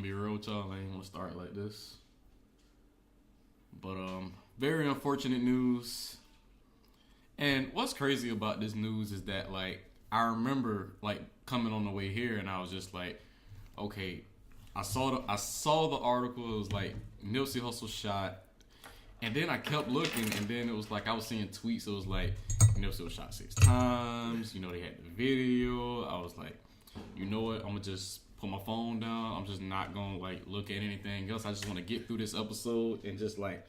gonna be real with y'all. I ain't gonna start like this. But very unfortunate news. And what's crazy about this news is that like I remember like coming on the way here and I was just like, okay, I saw the article. It was like Nipsey Hussle shot, and then I kept looking, and then it was like I was seeing tweets. It was like Nipsey was shot 6 times. You know, they had the video. I was like, you know what? I'm gonna just put my phone down. I'm just not gonna like look at anything else. I just want to get through this episode and just like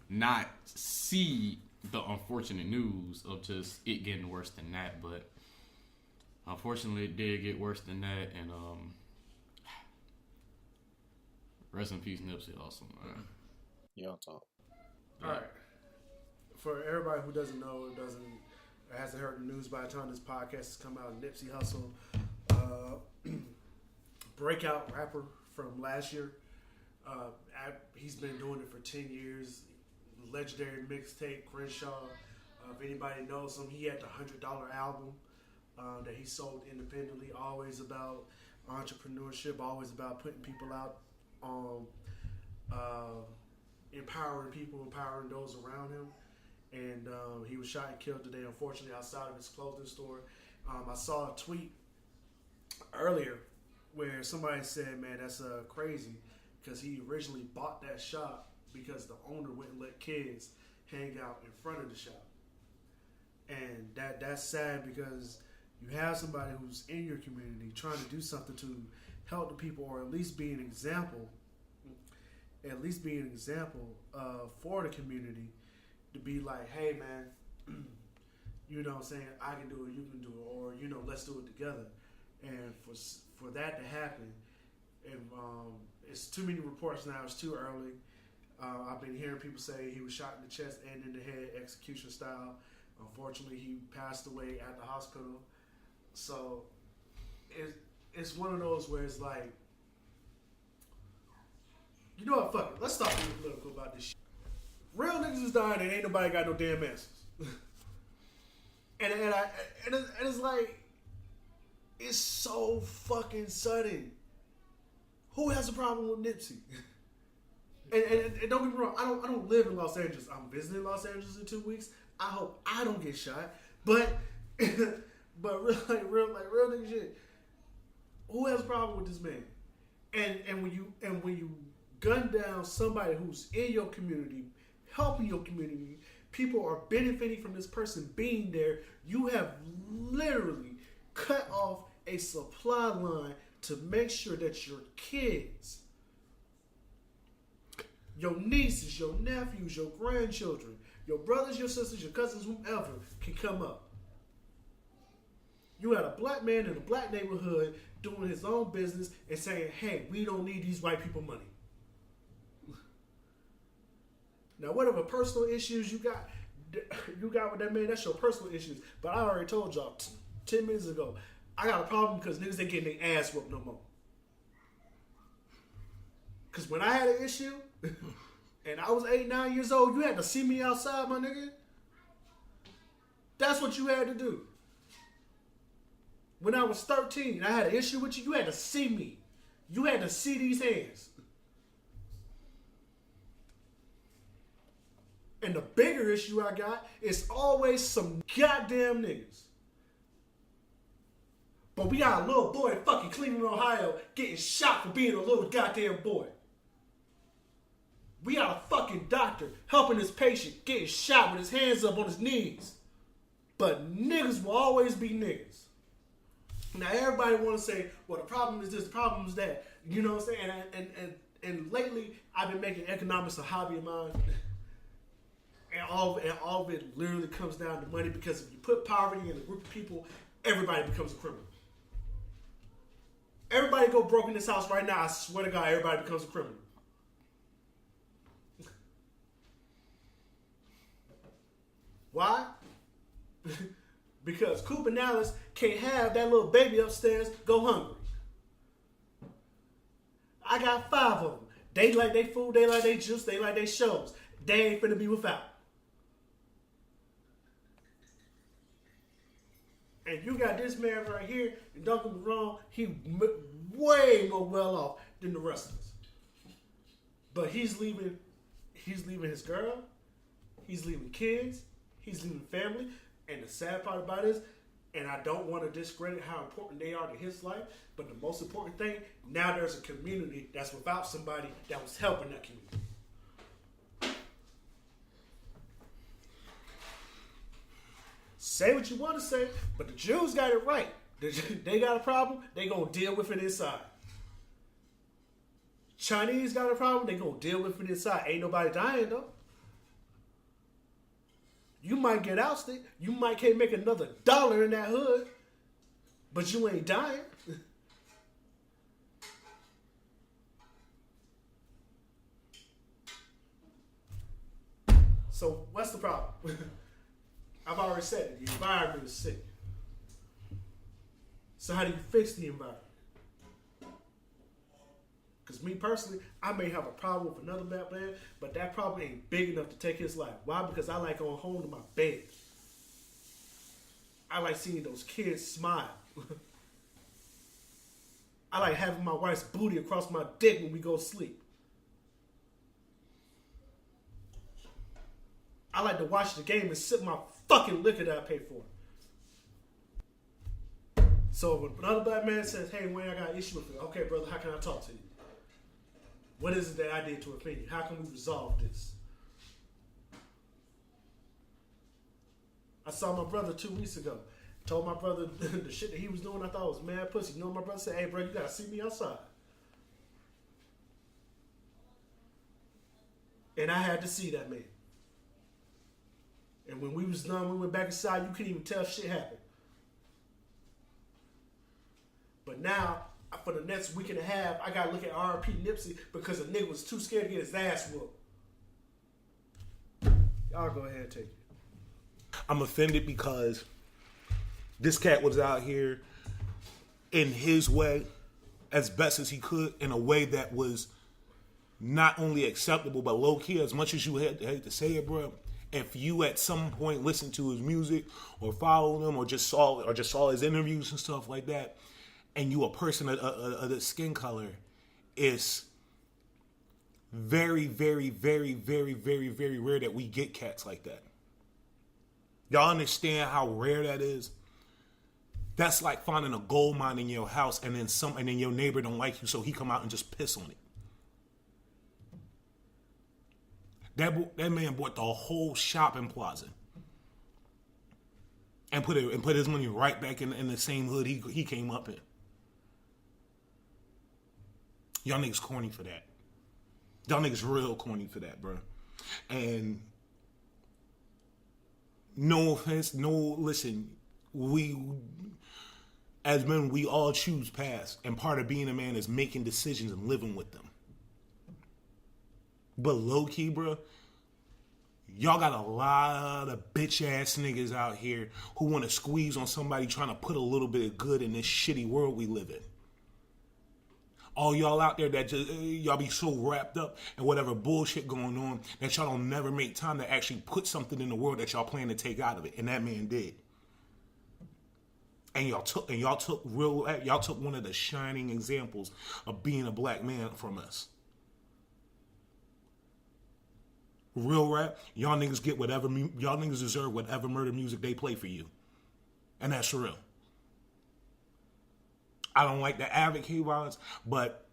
not see the unfortunate news of just it getting worse than that. But unfortunately, it did get worse than that, and rest in peace, Nipsey Hussle, man. Yeah, I'll talk. All right. For everybody who doesn't know, hasn't heard the news by the time this podcast has come out, Nipsey Hussle, breakout rapper from last year. He's been doing it for 10 years. Legendary mixtape, Crenshaw. If anybody knows him, he had the $100 album that he sold independently. Always about entrepreneurship, always about putting people out, empowering people, empowering those around him. And he was shot and killed today, unfortunately, outside of his clothing store. I saw a tweet earlier where somebody said, man, that's crazy, because he originally bought that shop because the owner wouldn't let kids hang out in front of the shop. And that's sad, because you have somebody who's in your community trying to do something to help the people, or at least be an example for the community, to be like, hey man, you know what I'm saying, I can do it, you can do it, or you know, let's do it together. And for that to happen, and it's too many reports now, it's too early. I've been hearing people say he was shot in the chest and in the head, execution style. Unfortunately, he passed away at the hospital. So it's one of those where it's like, you know what, fuck it, let's stop being political about this shit. Real niggas is dying and ain't nobody got no damn answers. and it's like, it's so fucking sudden. Who has a problem with Nipsey? and don't get me wrong, I don't live in Los Angeles. I'm visiting Los Angeles in 2 weeks. I hope I don't get shot. But real nigga shit. Who has a problem with this man? And when you gun down somebody who's in your community, helping your community, people are benefiting from this person being there, you have literally cut off a supply line to make sure that your kids, your nieces, your nephews, your grandchildren, your brothers, your sisters, your cousins, whomever, can come up. You had a black man in a black neighborhood doing his own business and saying, hey, we don't need these white people money. Now, whatever personal issues you got with that man, that's your personal issues. But I already told y'all 10 minutes ago, I got a problem because niggas ain't getting their ass whooped no more. Because when I had an issue, and I was 8, 9 years old, you had to see me outside, my nigga. That's what you had to do. When I was 13, I had an issue with you, you had to see me. You had to see these hands. And the bigger issue I got is always some goddamn niggas. But we got a little boy in fucking Cleveland, Ohio getting shot for being a little goddamn boy. We got a fucking doctor helping his patient getting shot with his hands up on his knees. But niggas will always be niggas. Now everybody want to say, well, the problem is this, the problem is that. You know what I'm saying? And lately, I've been making economics a hobby of mine. And all of it literally comes down to money, because if you put poverty in a group of people, everybody becomes a criminal. Everybody go broke in this house right now, I swear to God, everybody becomes a criminal. Why? Because Coop and Alice can't have that little baby upstairs go hungry. I got 5 of them. They like they food, they like they juice, they like they shows. They ain't finna be without. And you got this man right here, and don't get me wrong, he way more well off than the rest of us. But he's leaving his girl, he's leaving kids, he's leaving family, and the sad part about it is, and I don't want to discredit how important they are to his life, but the most important thing, now there's a community that's without somebody that was helping that community. Say what you want to say, but the Jews got it right. They got a problem, they gonna deal with it inside. Chinese got a problem, they gonna deal with it inside. Ain't nobody dying though. You might get ousted, you might can't make another dollar in that hood, but you ain't dying. So what's the problem? I've already said it, the environment is sick. So how do you fix the environment? Because me personally, I may have a problem with another black man, but that problem ain't big enough to take his life. Why? Because I like going home to my bed. I like seeing those kids smile. I like having my wife's booty across my dick when we go to sleep. I like to watch the game and sip my fucking liquor that I pay for. So when another black man says, hey, Wayne, I got an issue with it. Okay, brother, how can I talk to you? What is it that I did to offend you? How can we resolve this? I saw my brother 2 weeks ago. Told my brother the shit that he was doing, I thought was mad pussy. You know what my brother said? Hey, bro, you gotta see me outside. And I had to see that man. And when we was done, we went back inside, you couldn't even tell shit happened. But now, for the next week and a half, I gotta look at R.P. Nipsey because a nigga was too scared to get his ass whooped. Y'all go ahead and take it. I'm offended because this cat was out here in his way as best as he could in a way that was not only acceptable but low key. As much as you hate to say it, bro, if you at some point listened to his music or followed him or just saw his interviews and stuff like that, and you a person of the skin color, it's very, very, very, very, very, very rare that we get cats like that. Y'all understand how rare that is? That's like finding a gold mine in your house and then your neighbor don't like you, so he come out and just piss on it. That man bought the whole shopping plaza and put his money right back in the same hood he came up in. Y'all niggas corny for that. Y'all niggas real corny for that, bro. And no offense, listen, we, as men, we all choose paths. And part of being a man is making decisions and living with them. But low-key, bro, y'all got a lot of bitch-ass niggas out here who want to squeeze on somebody trying to put a little bit of good in this shitty world we live in. All y'all out there that just, y'all be so wrapped up in whatever bullshit going on that y'all don't never make time to actually put something in the world that y'all plan to take out of it. And that man did. And y'all took one of the shining examples of being a black man from us. Real rap, y'all niggas y'all niggas deserve whatever murder music they play for you. And that's real. I don't like to advocate violence, but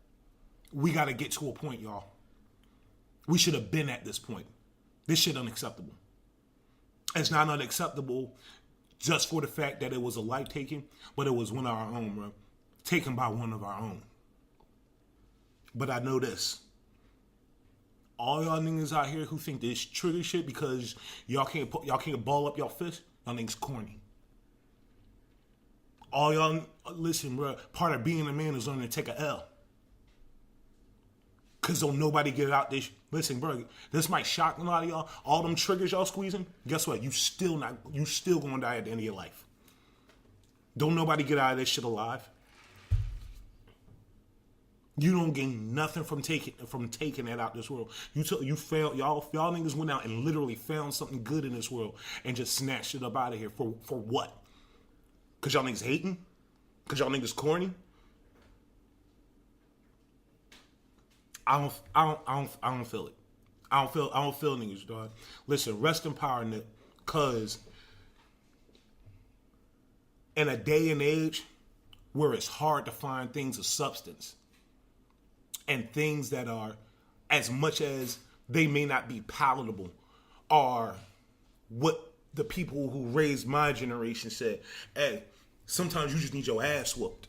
we got to get to a point, y'all. We should have been at this point. This shit unacceptable. It's not unacceptable just for the fact that it was a life taken, but it was one of our own, bro. Taken by one of our own. But I know this. All y'all niggas out here who think this trigger shit because y'all can't ball up y'all fist, y'all niggas corny. All y'all, listen, bro, part of being a man is learning to take a L. Because don't nobody get out this. Listen, bro, this might shock a lot of y'all. All them triggers y'all squeezing, guess what? You still gonna die at the end of your life. Don't nobody get out of this shit alive. You don't gain nothing from taking that out this world. You failed, y'all niggas went out and literally found something good in this world and just snatched it up out of here for what? Because y'all niggas hating? Because y'all niggas corny? I don't feel it. I don't feel niggas, dog. Listen, rest in power, Nip, cause in a day and age where it's hard to find things of substance and things that are, as much as they may not be palatable, are what the people who raised my generation said. Hey, sometimes you just need your ass whooped.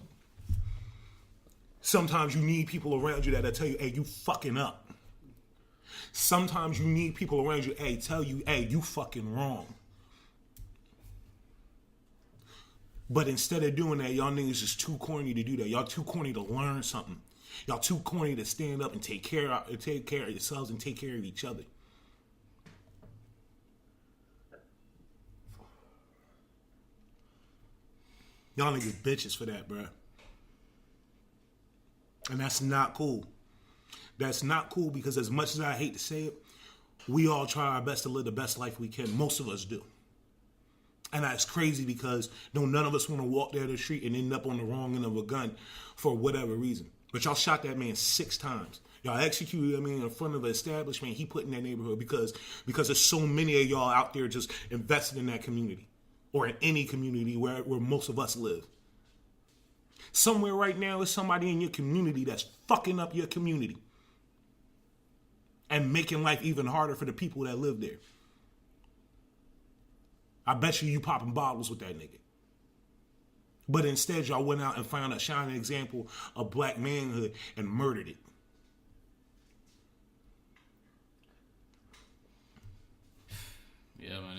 Sometimes you need people around you that'll tell you, hey, you fucking up. Sometimes you need people around you, hey, tell you, hey, you fucking wrong. But instead of doing that, y'all niggas is too corny to do that. Y'all too corny to learn something. Y'all too corny to stand up and take care of yourselves and take care of each other. Y'all niggas bitches for that, bruh. And that's not cool. That's not cool because as much as I hate to say it, we all try our best to live the best life we can. Most of us do. And that's crazy because none of us want to walk down the street and end up on the wrong end of a gun for whatever reason. But y'all shot that man 6 times. Y'all executed that man in front of an establishment he put in that neighborhood because there's so many of y'all out there just invested in that community or in any community where most of us live. Somewhere right now is somebody in your community that's fucking up your community and making life even harder for the people that live there. I bet you popping bottles with that nigga. But instead, y'all went out and found a shining example of black manhood and murdered it. Yeah, man,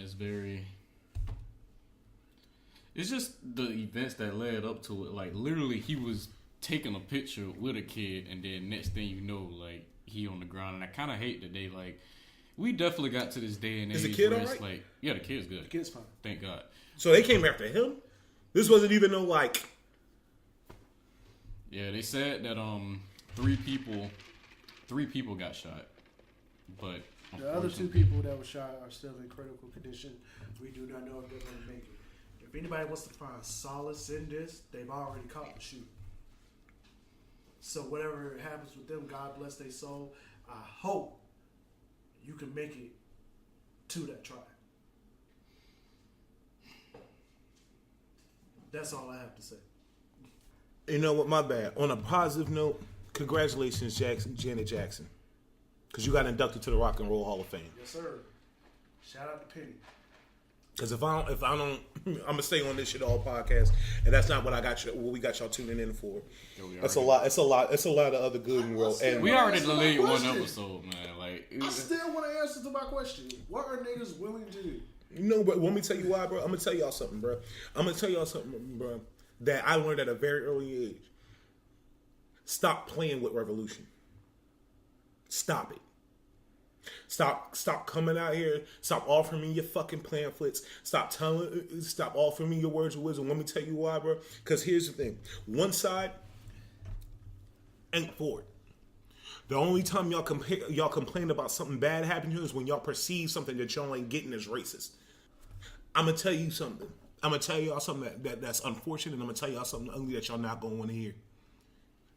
it's just the events that led up to it. Like, literally, he was taking a picture with a kid, and then next thing you know, like, he on the ground. And I kind of hate that they, like, we definitely got to this day and age. Is the kid where all it's right? like, yeah, the kid's good. The kid's fine. Thank God. So they came after him? This wasn't even no, like... Yeah, they said that 3 people got shot. But the other 2 people that were shot are still in critical condition. We do not know if they're going to make it. If anybody wants to find solace in this, they've already caught the shooter. So whatever happens with them, God bless their soul. I hope you can make it to that trial. That's all I have to say. You know what, my bad. On a positive note, congratulations, Janet Jackson. Because you got inducted to the Rock and Roll Hall of Fame. Yes, sir. Shout out to Penny. Because if I don't, I'm gonna stay on this shit all podcast, and that's not what we got y'all tuning in for. That's a lot. It's a lot of other good in the world. And we already delayed one episode, man. Like, I still want to answer to my question. What are niggas willing to do? No, but let me tell you why, bro. I'm gonna tell y'all something, bro. That I learned at a very early age. Stop playing with revolution. Stop it. Stop coming out here. Stop offering me your fucking pamphlets. Stop offering me your words of wisdom. Let me tell you why, bro. Because here's the thing. One side ain't for it. The only time y'all complain about something bad happening to you is when y'all perceive something that y'all ain't getting as racist. I'm gonna tell you something. I'm gonna tell y'all something that's unfortunate, and I'm gonna tell y'all something ugly that y'all not gonna want to hear.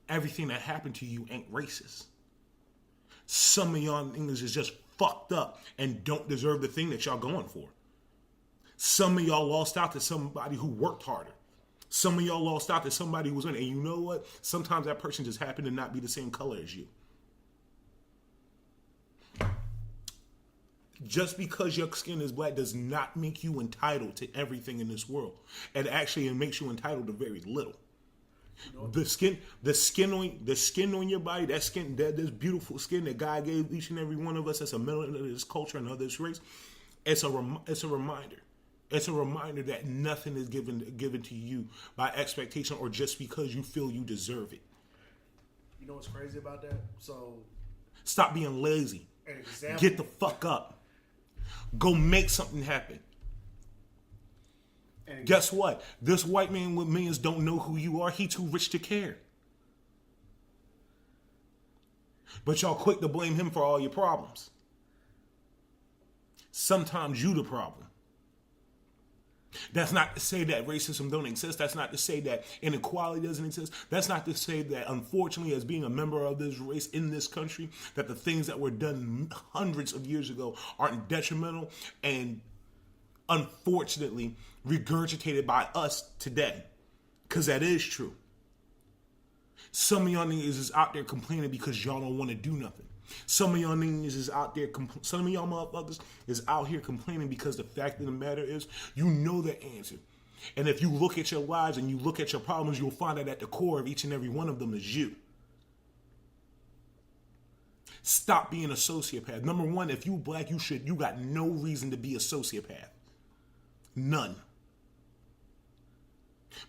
Everything that happened to you ain't racist. Some of y'all niggas is just fucked up and don't deserve the thing that y'all going for. Some of y'all lost out to somebody who worked harder. Some of y'all lost out to somebody who was in it. And you know what? Sometimes that person just happened to not be the same color as you. Just because your skin is black does not make you entitled to everything in this world. And actually, it makes you entitled to very little. The skin on your body, this beautiful skin that God gave each and every one of us as a member of this culture and of this race, it's a reminder. It's a reminder that nothing is given to you by expectation or just because you feel you deserve it. You know what's crazy about that? So stop being lazy. An example. Get the fuck up. Go make something happen. Guess what? This white man with millions don't know who you are. He too rich to care. But y'all quick to blame him for all your problems. Sometimes you the problem. That's not to say that racism don't exist. That's not to say that inequality doesn't exist. That's not to say that, unfortunately, as being a member of this race in this country, that the things that were done hundreds of years ago aren't detrimental and, unfortunately, regurgitated by us today. Because that is true. Some of y'all niggas is out there complaining because y'all don't want to do nothing. Some of y'all niggas is out there, some of y'all motherfuckers is out here complaining because the fact of the matter is, you know the answer. And if you look at your lives and you look at your problems, you'll find that at the core of each and every one of them is you. Stop being a sociopath. Number one, if you black, you got no reason to be a sociopath. None.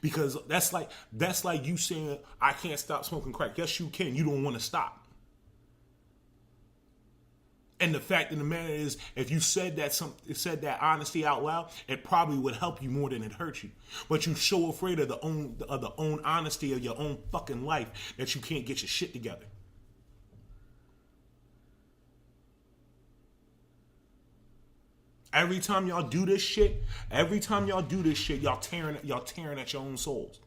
Because that's like you saying, I can't stop smoking crack. Yes, you can. You don't want to stop. And the fact of the matter is, if you said that honesty out loud, it probably would help you more than it hurt you. But you're so afraid of the own honesty of your own fucking life that you can't get your shit together. Every time y'all do this shit, y'all tearing at your own souls.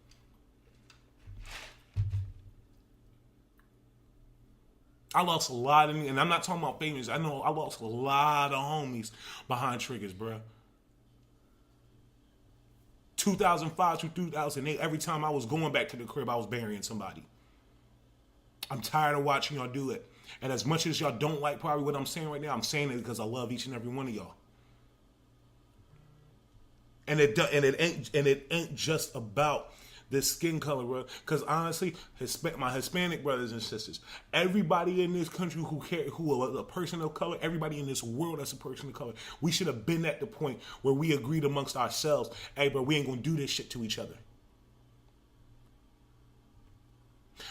I lost a lot of, and I'm not talking about famous. I know I lost a lot of homies behind triggers, bro. 2005 through 2008, every time I was going back to the crib, I was burying somebody. I'm tired of watching y'all do it. And as much as y'all don't like probably what I'm saying right now, I'm saying it because I love each and every one of y'all. And it ain't just about this skin color, bro. Because honestly, my Hispanic brothers and sisters, everybody in this country who are a person of color, everybody in this world that's a person of color, we should have been at the point where we agreed amongst ourselves, hey, bro, we ain't gonna do this shit to each other.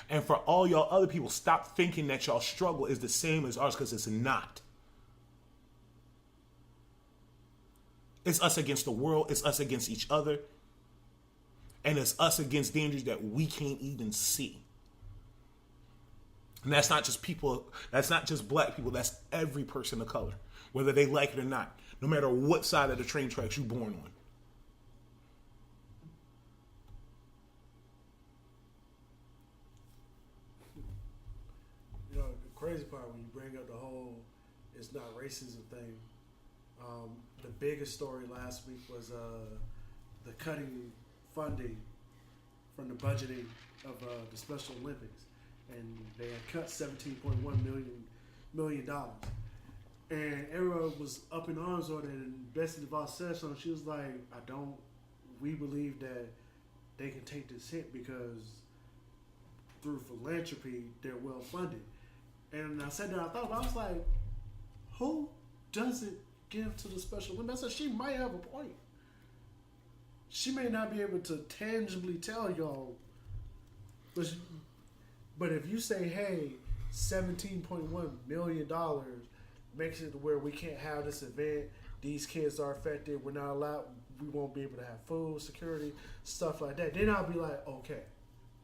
And for all y'all other people, stop thinking that y'all struggle is the same as ours, because it's not. It's us against the world. It's us against each other. And it's us against dangers that we can't even see. And that's not just people. That's not just black people. That's every person of color, whether they like it or not. No matter what side of the train tracks you're born on. You know, the crazy part when you bring up the whole it's not racism thing. The biggest story last week was the cutting funding from the budgeting of the Special Olympics, and they had cut $17.1 million. And everyone was up in arms on it, and Betsy DeVos said something. She was like, we believe that they can take this hit because through philanthropy, they're well funded. And I said that, I was like, who doesn't give to the Special Olympics? I said, she might have a point. She may not be able to tangibly tell y'all, but if you say, hey, $17.1 million makes it to where we can't have this event, these kids are affected, we're not allowed, we won't be able to have food, security, stuff like that, then I'll be like, okay,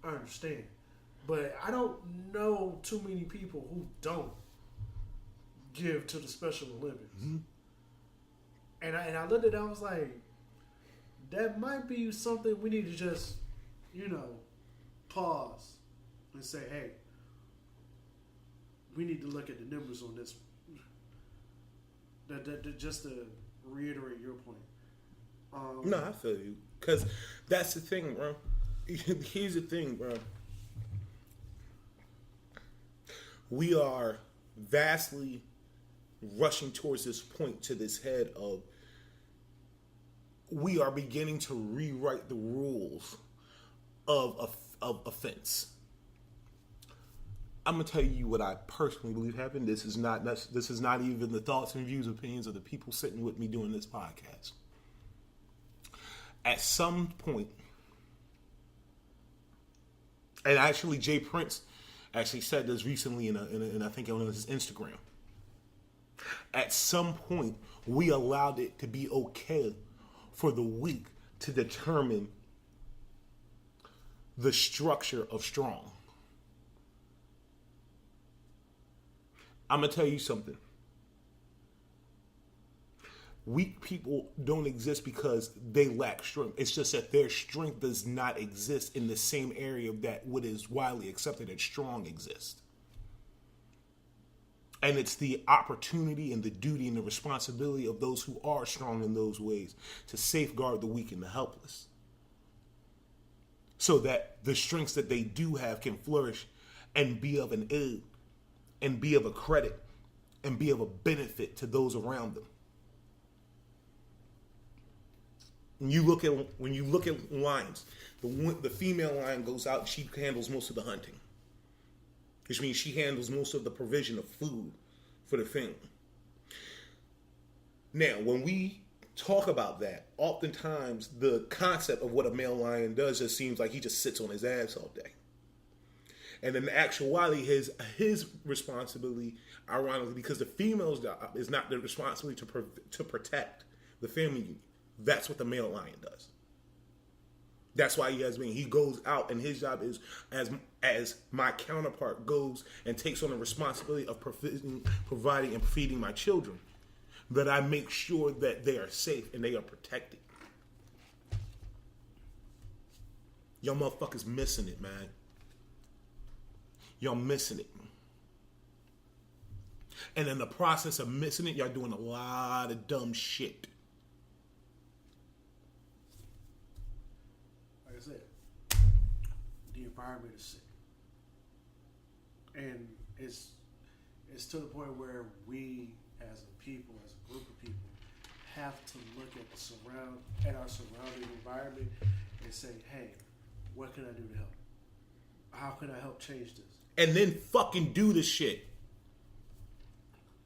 I understand. But I don't know too many people who don't give to the Special Olympics. Mm-hmm. And I looked at it, I was like, that might be something we need to just, pause and say, hey, we need to look at the numbers on this. That just to reiterate your point. No, I feel you. Because that's the thing, bro. Here's the thing, bro. We are vastly rushing towards this point, to this head of we are beginning to rewrite the rules of offense. I'm gonna tell you what I personally believe happened. This is not even the thoughts and views, opinions of the people sitting with me doing this podcast. At some point, and actually Jay Prince actually said this recently in I think on his Instagram. At some point, we allowed it to be okay for the weak to determine the structure of strong. I'm going to tell you something. weak people don't exist because they lack strength. It's just that their strength does not exist in the same area that what is widely accepted as strong exists. And it's the opportunity and the duty and the responsibility of those who are strong in those ways to safeguard the weak and the helpless, so that the strengths that they do have can flourish and be of an aid and be of a credit and be of a benefit to those around them. When you look at lions, the female lion goes out and she handles most of the hunting, which means she handles most of the provision of food for the family. Now, when we talk about that, oftentimes the concept of what a male lion does just seems like he just sits on his ass all day. And in actuality, his responsibility, ironically, because the female's job is not the responsibility to protect the family unit. That's what the male lion does. That's why he goes out, and his job is, as my counterpart goes and takes on the responsibility of providing and feeding my children, that I make sure that they are safe and they are protected. Y'all motherfuckers missing it, man. Y'all missing it. And in the process of missing it, y'all doing a lot of dumb shit. Like I said, the environment is sick. And it's to the point where we, as a people, as a group of people, have to look at our surrounding environment and say, hey, what can I do to help? How can I help change this? And then fucking do the shit.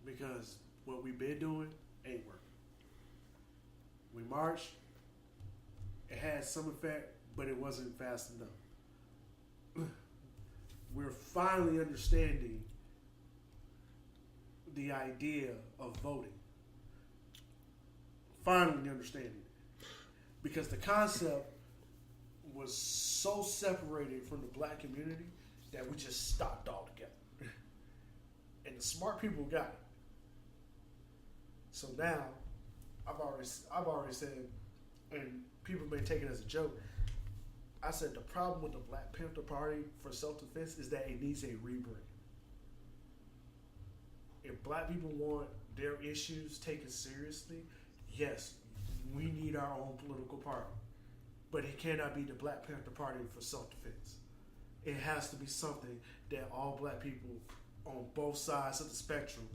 Because what we've been doing ain't working. We marched. It had some effect, but it wasn't fast enough. We're finally understanding the idea of voting. Finally understanding it. Because the concept was so separated from the black community that we just stopped altogether. And the smart people got it. So now, I've already said, and people may take it as a joke, I said the problem with the Black Panther Party for self-defense is that it needs a rebrand. If black people want their issues taken seriously, yes, we need our own political party. But it cannot be the Black Panther Party for self-defense. It has to be something that all black people on both sides of the spectrum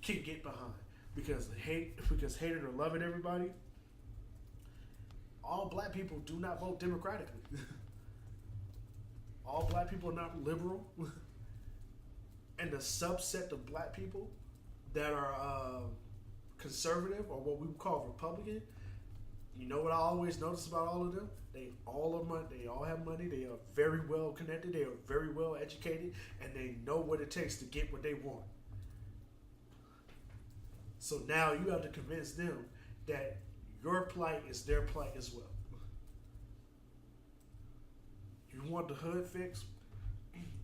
can get behind. Because hate it or love it, everybody, all black people do not vote democratically. All black people are not liberal. And the subset of black people that are conservative, or what we would call Republican, you know what I always notice about all of them? They all have money, they are very well connected, they are very well educated, and they know what it takes to get what they want. So now you have to convince them that your plight is their plight as well. You want the hood fixed?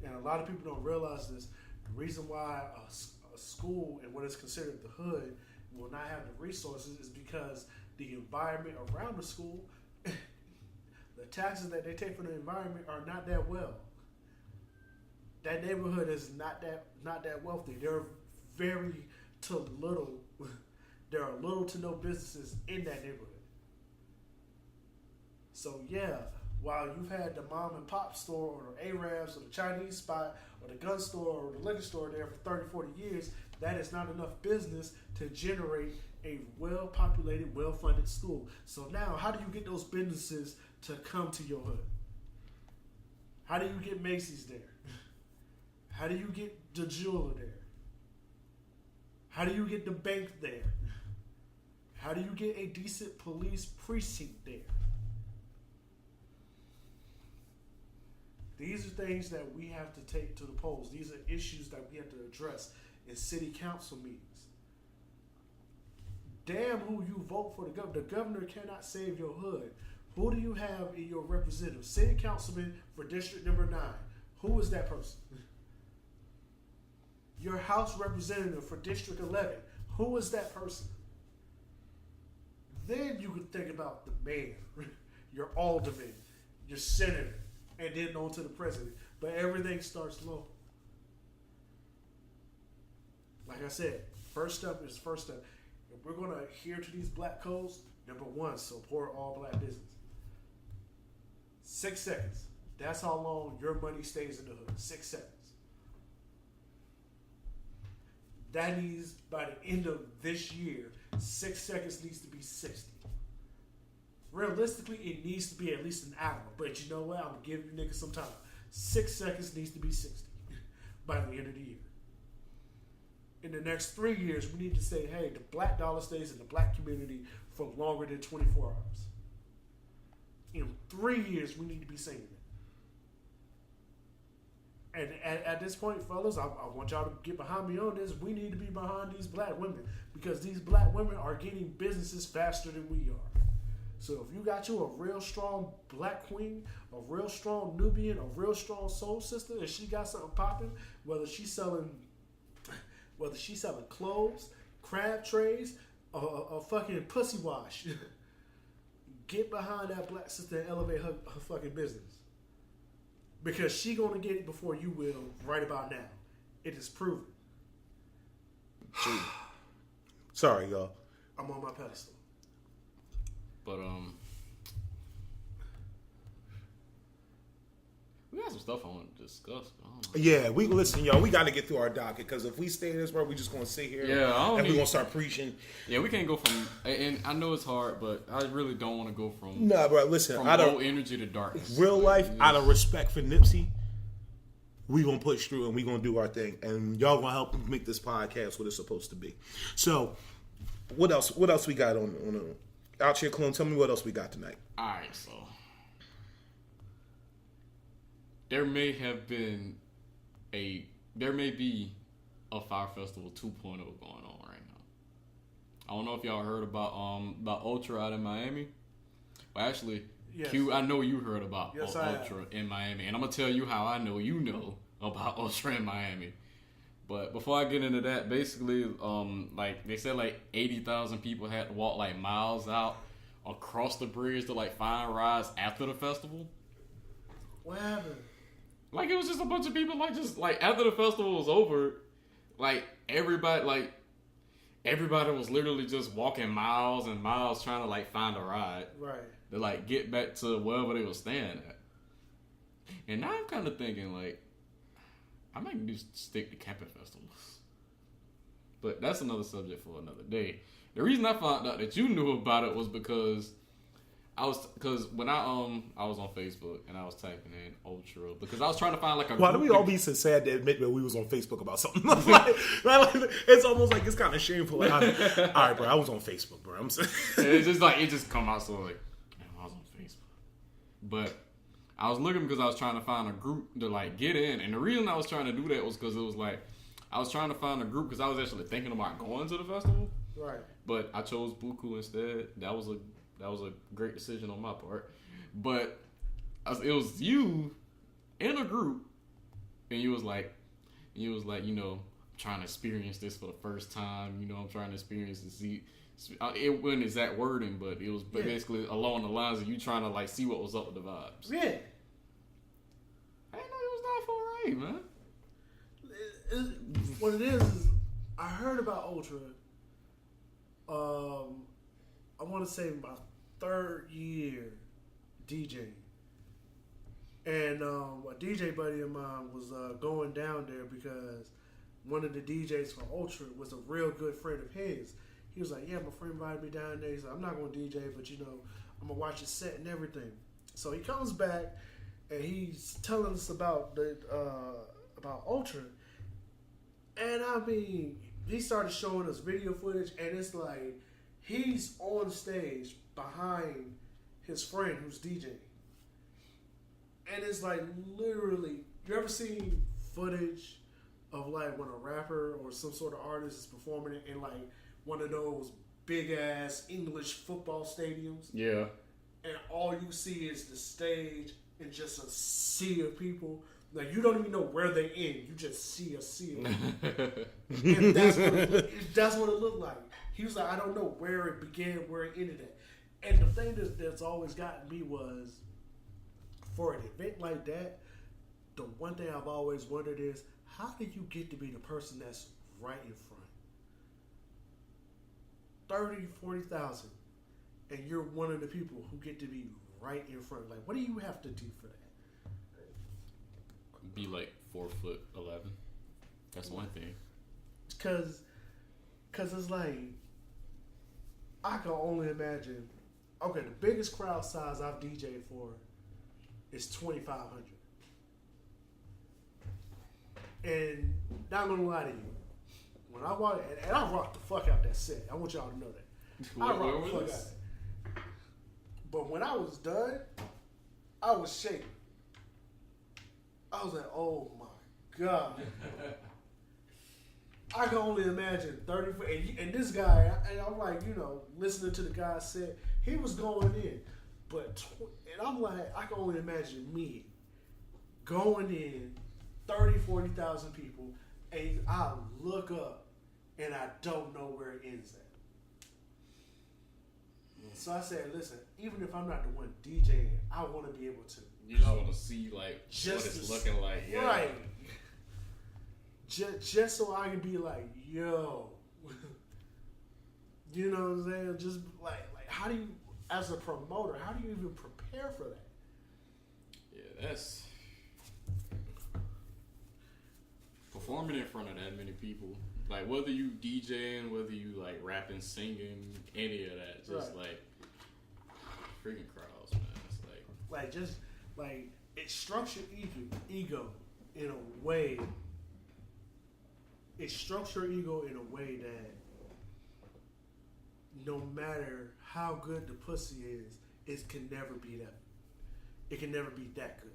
And a lot of people don't realize this. The reason why a school and what is considered the hood will not have the resources is because the environment around the school, the taxes that they take from the environment are not that well. That neighborhood is not that wealthy. There are little to no businesses in that neighborhood. So yeah, while you've had the mom and pop store or the Arabs or the Chinese spot or the gun store or the liquor store there for 30, 40 years, that is not enough business to generate a well-populated, well-funded school. So now, how do you get those businesses to come to your hood? How do you get Macy's there? How do you get the jeweler there? How do you get the bank there? How do you get a decent police precinct there? These are things that we have to take to the polls. These are issues that we have to address in city council meetings. Damn who you vote for the governor. The governor cannot save your hood. Who do you have in your representative? City councilman for district number 9. Who is that person? Your House representative for district 11. Who is that person? Then you can think about the mayor, your alderman, your senator, and then on to the president. But everything starts low. Like I said, first step is first step. If we're going to adhere to these black codes, number one, support all black business. 6 seconds. That's how long your money stays in the hood. 6 seconds. That needs, by the end of this year, 6 seconds needs to be 60. Realistically, it needs to be at least an hour. But you know what? I'm going to give you niggas some time. 6 seconds needs to be 60 by the end of the year. In the next 3 years, we need to say, hey, the black dollar stays in the black community for longer than 24 hours. In 3 years, we need to be saying that. And at this point, fellas, I want y'all to get behind me on this. We need to be behind these black women because these black women are getting businesses faster than we are. So if you got you a real strong black queen, a real strong Nubian, a real strong soul sister, and she got something popping, whether she's selling clothes, crab trays, a fucking pussy wash, get behind that black sister and elevate her fucking business. Because she gonna get it before you will right about now. It is proven. Sorry, y'all. I'm on my pedestal. But we got some stuff I want to discuss. Yeah, we listen, y'all. We got to get through our docket because if we stay in this way, we just gonna sit here. And we gonna start preaching. Yeah, we can't go from. And I know it's hard, but I really don't want to go from. Nah, bro. Listen, from low energy to darkness. Real life, out of respect for Nipsey, we gonna push through and we gonna do our thing, and y'all gonna help make this podcast what it's supposed to be. So, what else? What else we got on Outchea Clone? Tell me what else we got tonight. All right, so there may be a Fire Festival 2.0 going on right now. I don't know if y'all heard about Outchea out in Miami. Well, actually, yes. Q, I know you heard about Outchea in Miami, and I'm gonna tell you how I know you know about Outchea in Miami. But before I get into that, basically, like they said, like 80,000 people had to walk like miles out across the bridge to like find rides after the festival. What happened? Like, it was just a bunch of people, like, just, like, after the festival was over, like, everybody was literally just walking miles and miles trying to, like, find a ride. Right. To, like, get back to wherever they were staying at. And now I'm kind of thinking, like, I might just stick to camping festivals. But that's another subject for another day. The reason I found out that you knew about it was because when I was on Facebook and I was typing in Outchea because I was trying to find like a. Why do we all be so sad to admit that we was on Facebook about something? like, it's almost like it's kind of shameful. Like, all right, bro, I was on Facebook, bro. I'm saying it's just like it just come out so like, damn, I was on Facebook. But I was looking because I was trying to find a group to like get in, and the reason I was trying to do that was because it was like I was trying to find a group because I was actually thinking about going to the festival. Right. But I chose Buku instead. That was a great decision on my part. But it was you in a group, and you was like, you know, I'm trying to experience this for the first time. You know, I'm trying to experience and see. It wasn't exact wording, but it was basically along the lines of you trying to like see what was up with the vibes. Yeah. I didn't know it was that far right, man. What it is I heard about Outchea. I want to say my third year DJing. And a DJ buddy of mine was going down there because one of the DJs for Outchea was a real good friend of his. He was like, yeah, my friend invited me down there. He's like, I'm not going to DJ, but, you know, I'm going to watch his set and everything. So he comes back, and he's telling us about Outchea. And, I mean, he started showing us video footage, and it's like he's on stage behind his friend who's DJing. And it's like literally, you ever seen footage of like when a rapper or some sort of artist is performing it in like one of those big ass English football stadiums? Yeah. And all you see is the stage and just a sea of people. Like you don't even know where they end. You just see a sea of people. And that's what it looked like. He was like, I don't know where it began, where it ended at. And the thing that's always gotten me was, for an event like that, the one thing I've always wondered is, how do you get to be the person that's right in front? 30, 40,000, and you're one of the people who get to be right in front. Like, what do you have to do for that? Be like 4'11". That's one thing. Cause it's like, I can only imagine. Okay, the biggest crowd size I've DJ'd for is 2,500. And not gonna lie to you, when I walk, and I rocked the fuck out that set. I want y'all to know that. I rocked the fuck out of it. But when I was done, I was shaking. I was like, oh my God. I can only imagine 30, and this guy, and I'm like, listening to the guy set, he was going in, and I'm like, I can only imagine me going in, 30, 40,000 people, and I look up, and I don't know where it ends at. So I said, listen, even if I'm not the one DJing, I want to be able to. You just want to see like what it's looking like, yeah. Right. Just so I can be like, yo, you know what I'm saying? Just like how do you, as a promoter, how do you even prepare for that? Yeah, that's performing in front of that many people. Like whether you DJing, whether you like rapping, singing, any of that, just right. Like freaking crowds, man. It's like it strokes your ego in a way. It strokes your ego in a way that no matter how good the pussy is, it can never be that. It can never be that good.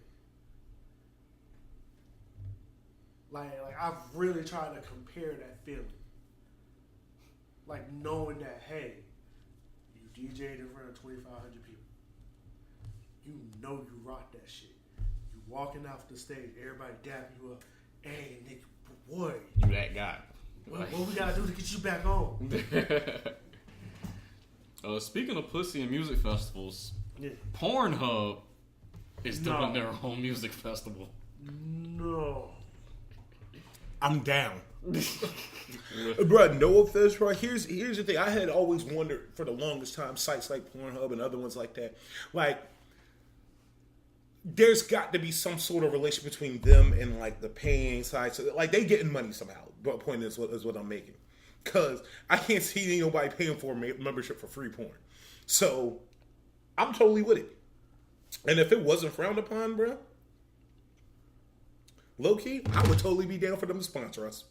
Like I've really tried to compare that feeling. Like knowing that, hey, you DJ'd in front of 2,500 people. You know you rock that shit. You walking off the stage, everybody dapping you up. Hey, nigga, boy. You that guy. What we gotta do to get you back on? Speaking of pussy and music festivals, Yeah. Pornhub is doing their own music festival. No. I'm down. Bruh, no offense, bro. Here's the thing. I had always wondered for the longest time, sites like Pornhub and other ones like that, like, there's got to be some sort of relation between them and like the paying sites. Like they getting money somehow. But point is what I'm making. Cause I can't see nobody paying for a membership for free porn. So I'm totally with it. And if it wasn't frowned upon, bro, low key, I would totally be down for them to sponsor us.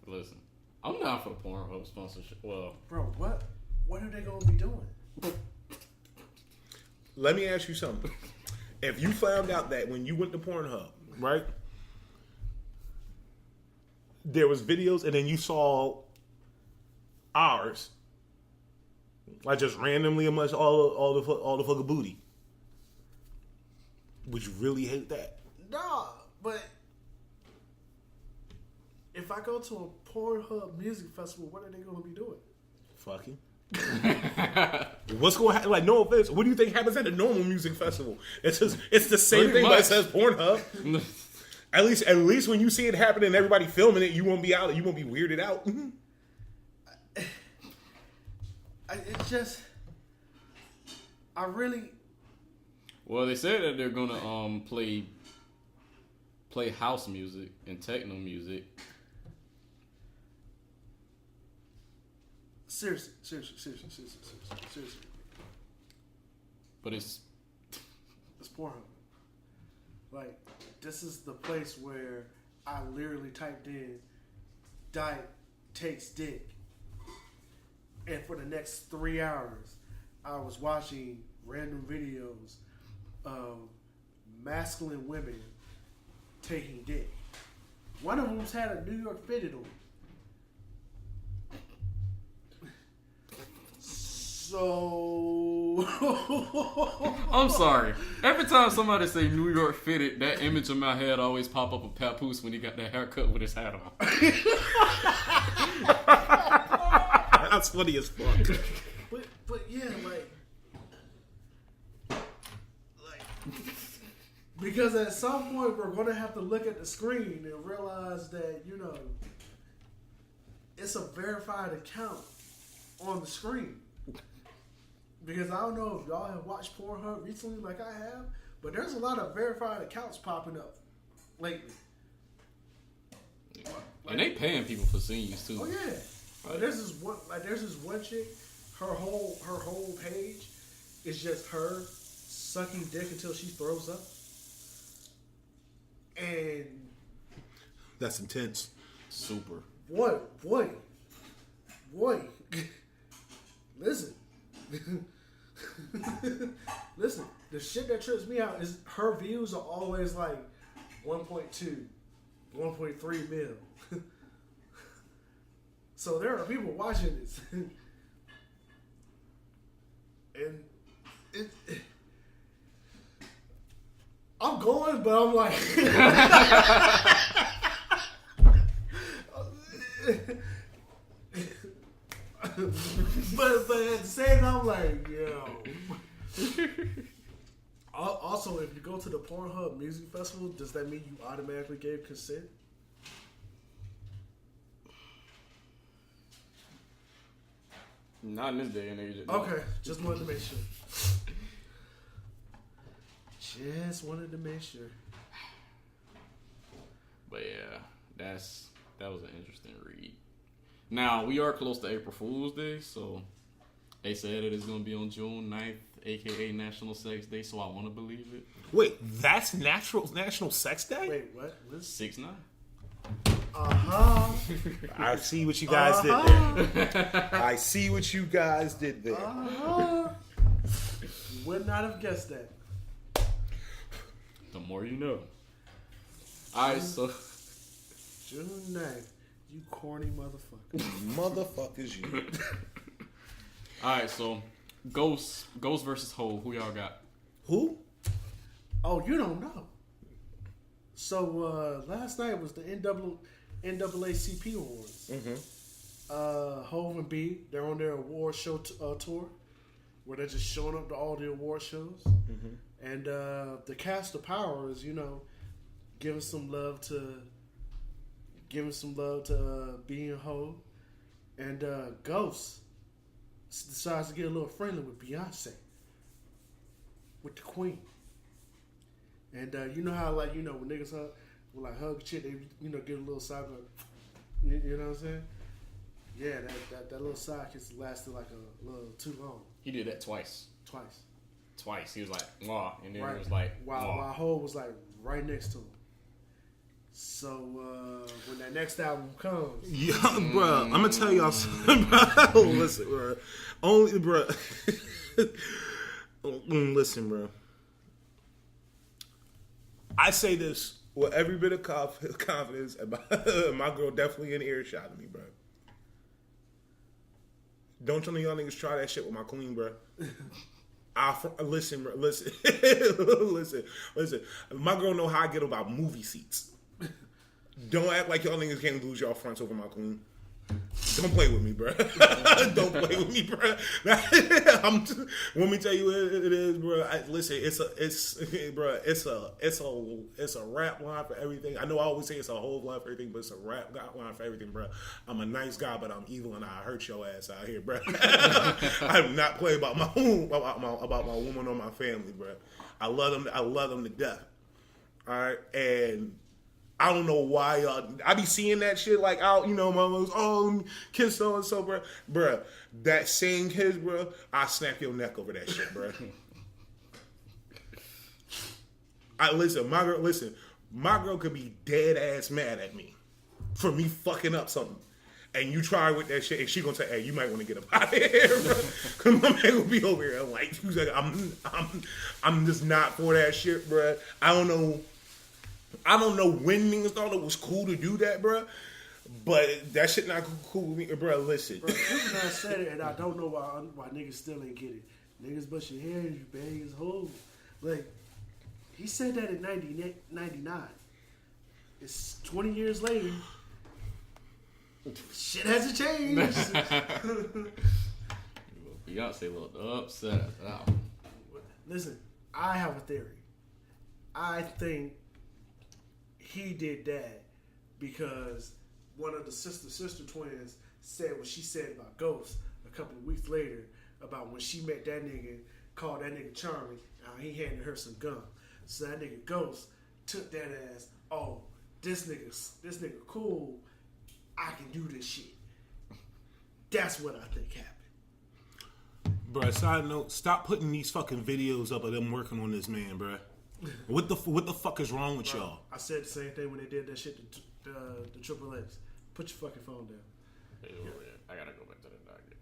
Listen, I'm down for the Pornhub sponsorship. Well, bro, what are they gonna be doing? Let me ask you something. If you found out that when you went to Pornhub, right, there was videos and then you saw ours, like just randomly amongst all the fucking booty, would you really hate that? Nah, but if I go to a Pornhub music festival, what are they gonna be doing? Fucking. What's going to happen? Like, no offense. What do you think happens at a normal music festival? It's the same thing, but it says Pornhub. At least when you see it happen and everybody filming it, you won't be out. You won't be weirded out. It's just, I really. Well, they said that they're gonna play house music and techno music. Seriously. But it's Pornhub. Like, this is the place where I literally typed in "diet takes dick," and for the next 3 hours, I was watching random videos of masculine women taking dick. One of them's had a New York fitted on. So I'm sorry. Every time somebody say New York fitted, that image in my head always pop up of Papoose when he got that haircut with his hat on. That's funny as fuck. But yeah, because at some point we're gonna have to look at the screen and realize that it's a verified account on the screen. Because I don't know if y'all have watched Pornhub recently, like I have, but there's a lot of verified accounts popping up lately. And they paying people for scenes too. Oh yeah. There's this one chick. Her whole page is just her sucking dick until she throws up. And that's intense. Super. Boy. Listen. Listen. The shit that trips me out is her views are always like 1.2, 1.3 mil. So there are people watching this. And I'm going, but I'm like, but at the same time, I'm like, yo. Also, if you go to the Pornhub Music Festival, does that mean you automatically gave consent? Not in this day and age. Okay, just wanted to make sure. Just wanted to make sure. But yeah, that was an interesting read. Now, we are close to April Fool's Day, so they said it is going to be on June 9th, a.k.a. National Sex Day, so I want to believe it. Wait, that's National Sex Day? Wait, what? 6ix9ine. Uh-huh. I see what you guys did there. I see what you guys did there. Uh-huh. Would not have guessed that. The more you know. Alright, so June 9th. You corny motherfucker. Motherfuckers, you. Alright, so Ghost versus Hov. Who y'all got? Who? Oh, you don't know. So last night was the NAACP Awards. Mm-hmm. Hov and B, they're on their award show tour, where they're just showing up to all the award shows. Mm-hmm. And the cast of power is, giving some love to B and Hov. And Ghost decides to get a little friendly with Beyonce, with the Queen. And you know how, like, when niggas hug, will like hug shit, they get a little side, you know what I'm saying? Yeah, that little side kiss lasted like a little too long. He did that twice. He was like, "Mwah," and then it was like, while Hov was like right next to him. So when that next album comes, yeah, bro, I'm gonna tell y'all something, bro. Listen, bro. Listen, bro. I say this with every bit of confidence about my girl definitely in earshot of me, bro. Don't y'all niggas try that shit with my queen, bro. Listen, bro. Listen. My girl know how I get about movie seats. Don't act like y'all niggas can't lose y'all fronts over my queen. Don't play with me, bro. Don't play with me, bro. Let me tell you what it is, bro. Listen, it's a rap line for everything. I know I always say it's a whole line for everything, but it's a rap line for everything, bro. I'm a nice guy, but I'm evil, and I hurt your ass out here, bro. I do not play about my woman or my family, bro. I love them to death. All right, and I don't know why I be seeing that shit like out, mama's, kiss so and so, bro. Bruh, that same kiss, bro, I snap your neck over that shit, bro. My girl could be dead ass mad at me for me fucking up something. And you try with that shit, and she gonna say, "Hey, you might want to get up out of here, bro." Cause my man gonna be over here like, I'm just not for that shit, bro. I don't know when niggas thought it was cool to do that, bro. But that shit not cool with me, bro. Listen, bro, this man said it, and I don't know why niggas still ain't get it. Niggas bust your hair, you bang his hole. Like, he said that in 99. It's 20 years later. Shit hasn't changed. Beyonce looked upset at that one. Listen, I have a theory. I think he did that because one of the sister twins said what she said about Ghost a couple of weeks later about when she met that nigga, called that nigga charming, he handed her some gum. So that nigga Ghost took that as, oh, this nigga cool, I can do this shit. That's what I think happened. Bruh, side note, stop putting these fucking videos up of them working on this man, bruh. What the fuck is wrong with y'all? I said the same thing when they did that shit to the Triple X. Put your fucking phone down. Hey, I gotta go back to the docket.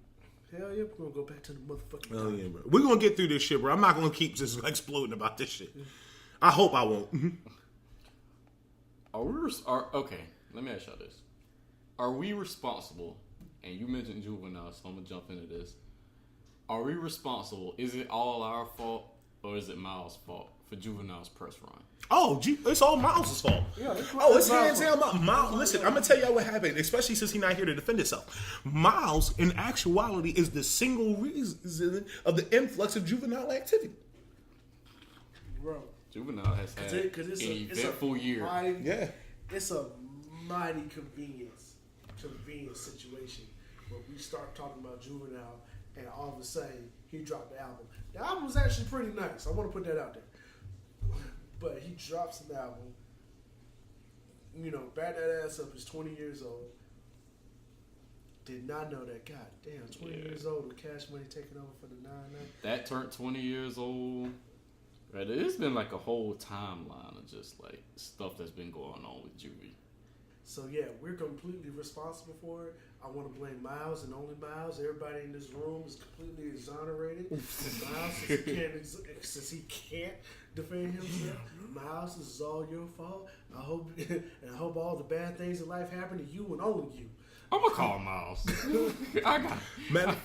Hell yeah, we're gonna go back to the motherfucking Oh docket. yeah, bro. We're gonna get through this shit, bro. I'm not gonna keep just exploding about this shit. I hope I won't. Okay, let me ask y'all this. Are we responsible, and you mentioned Juvenile, so I'm gonna jump into this. Are we responsible? Is it all our fault, or is it Miles' fault for Juvenile's press run? Oh, it's all Miles' fault. Yeah, It's hands down Miles. Listen, I'm gonna tell y'all what happened, especially since he's not here to defend himself. Miles, in actuality, is the single reason of the influx of juvenile activity. Bro. Juvenile has had an eventful year. It's a mighty convenience situation where we start talking about Juvenile and all of a sudden he dropped the album. The album was actually pretty nice. I want to put that out there. But he drops an album, back that ass up, is 20 years old. Did not know that. God damn, 20 years old with Cash Money taking over for the 9-9. That turned 20 years old. Right, it's been like a whole timeline of just like stuff that's been going on with Juvie. So yeah, we're completely responsible for it. I want to blame Miles and only Miles. Everybody in this room is completely exonerated. Miles, since he can't defend himself, Miles, this is all your fault. I hope all the bad things in life happen to you and only you. I'm gonna call Miles. I got Man,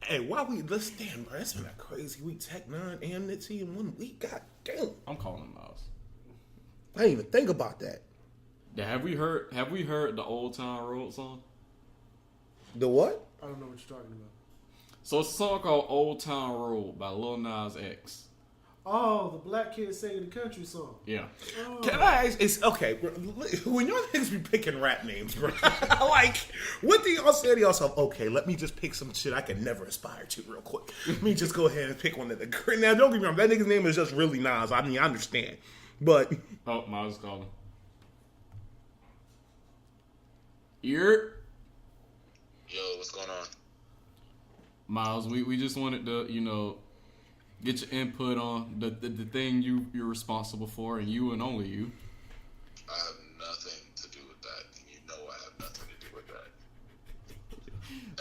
hey, let's stand, bro. It's been a crazy week. Tech 9 and Nipsey in 1 week. God damn. I'm calling Miles. I didn't even think about that. Yeah, have we heard the Old Town Road song? The what? I don't know what you're talking about. So it's a song called Old Town Road by Lil Nas X. Oh, the black kid singing the country song. Yeah. Oh. Can I ask? It's okay. Bro, when y'all niggas be picking rap names, bro, like, what do y'all say to yourself? Okay, let me just pick some shit I can never aspire to real quick. Let me just go ahead and pick one of the. Now, don't get me wrong. That nigga's name is just really Nas. I mean, I understand, but Miles is calling. Yo, what's going on? Miles, we just wanted to, get your input on the thing you're responsible for, and you and only you. I have nothing to do with that, and you know I have nothing to do with that.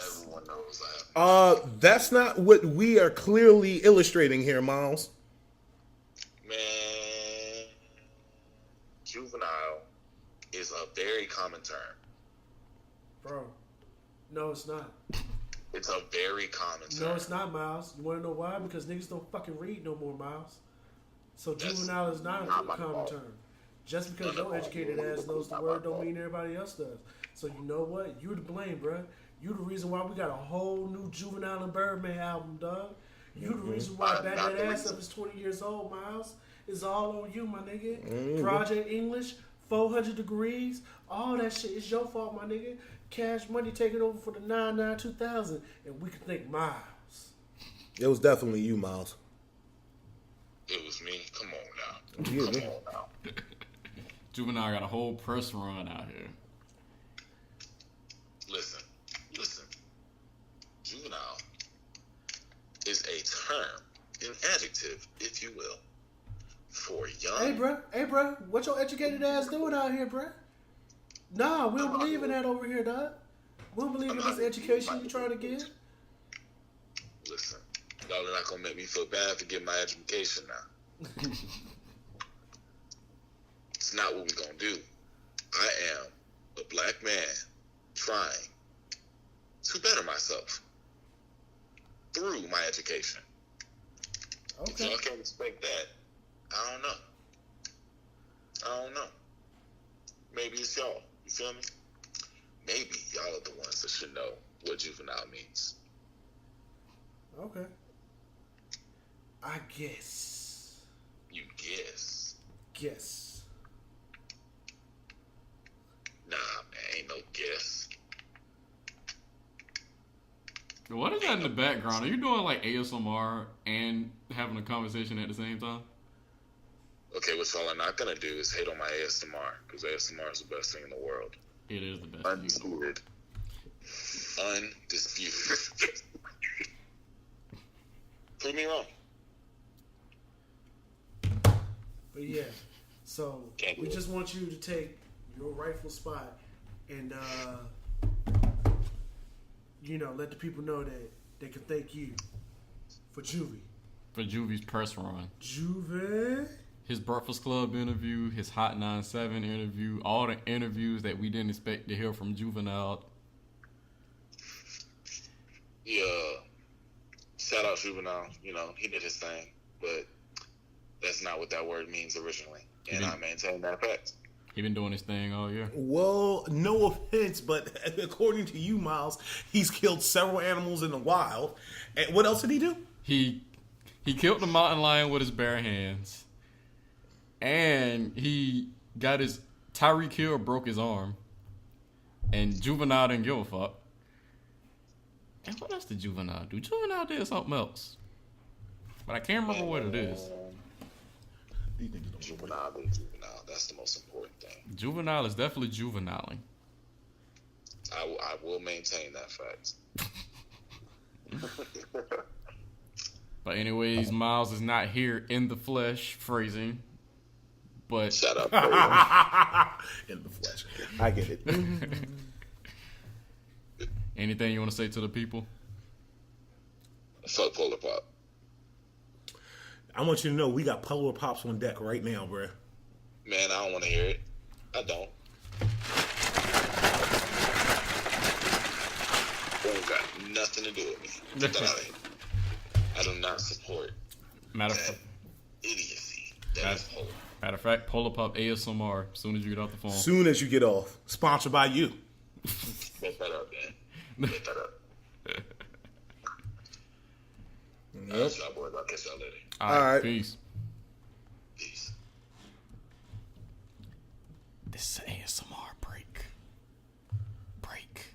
Everyone knows I have. That's not what we are clearly illustrating here, Miles. Man, juvenile is a very common term. Bro, no, it's not. It's a very common term. No, it's not, Miles. You want to know why? Because niggas don't fucking read no more, Miles. So juvenile is not a common term. Just because your educated ass knows the word don't mean everybody else does. So you know what? You to blame, bro. You the reason why we got a whole new Juvenile and Birdman album, dog. You the reason why Back That Ass Up is 20 years old, Miles. It's all on you, my nigga. Project English, 400 Degrees, all that shit is your fault, my nigga. Cash Money taking over for the 9-9-2000, and we can thank Miles. It was definitely you, Miles. It was me. Come on now. Yeah, Come on now. Juvenile got a whole press run out here. Listen. Juvenile is a term, an adjective, if you will, for young. Hey, bro, what your educated ass doing out here, bro? Nah, we don't believe in that over here, dog. We don't believe in this education you trying to get. Listen, y'all are not gonna make me feel bad for getting my education now. It's not what we're gonna do. I am a black man trying to better myself through my education. Okay. If y'all can't expect that, I don't know. Maybe it's y'all. You feel me? maybe y'all are the ones that should know what juvenile means. Okay. I guess. You guess. Guess. Nah, man, ain't no guess. What is that in the background? Are you doing like ASMR and having a conversation at the same time? Okay, what y'all are not gonna do is hate on my ASMR, because ASMR is the best thing in the world. It is the best thing in the world. Undisputed. Prove me wrong. But yeah, so Can't do we it. just want you to take your rightful spot and let the people know that they can thank you for Juvie. For Juvie's press run. Juvie. His Breakfast Club interview, his Hot 97 interview, all the interviews that we didn't expect to hear from Juvenile. Yeah. Shout out Juvenile. He did his thing, but that's not what that word means originally. And I maintain that fact. He been doing his thing all year. Well, no offense, but according to you, Miles, he's killed several animals in the wild. And what else did he do? He killed the mountain lion with his bare hands. And he got his Tyreek Hill broke his arm. And Juvenile didn't give a fuck. And what else did Juvenile do? Juvenile did something else. But I can't remember what it is. Juvenile. That's the most important thing. Juvenile is definitely juveniling. I will maintain that fact. But anyways, Miles is not here in the flesh, phrasing. But Shut up. In the flesh. I get it. anything you want to say to the people? Fuck Polar Pop. I want you to know we got Polar Pops on deck right now, bruh. Man, I don't want to hear it. I don't. It ain't got nothing to do with me. Get that out of here. I do not support Matter that of idiocy. That is Polar. Matter of fact, Polar Pop ASMR as soon as you get off the phone. Soon as you get off. Sponsored by you. Get that up, man. Get that up. Yep. Alright, y'all boys. I'll catch y'all later. All right, right. peace. Peace. This is ASMR break. Break.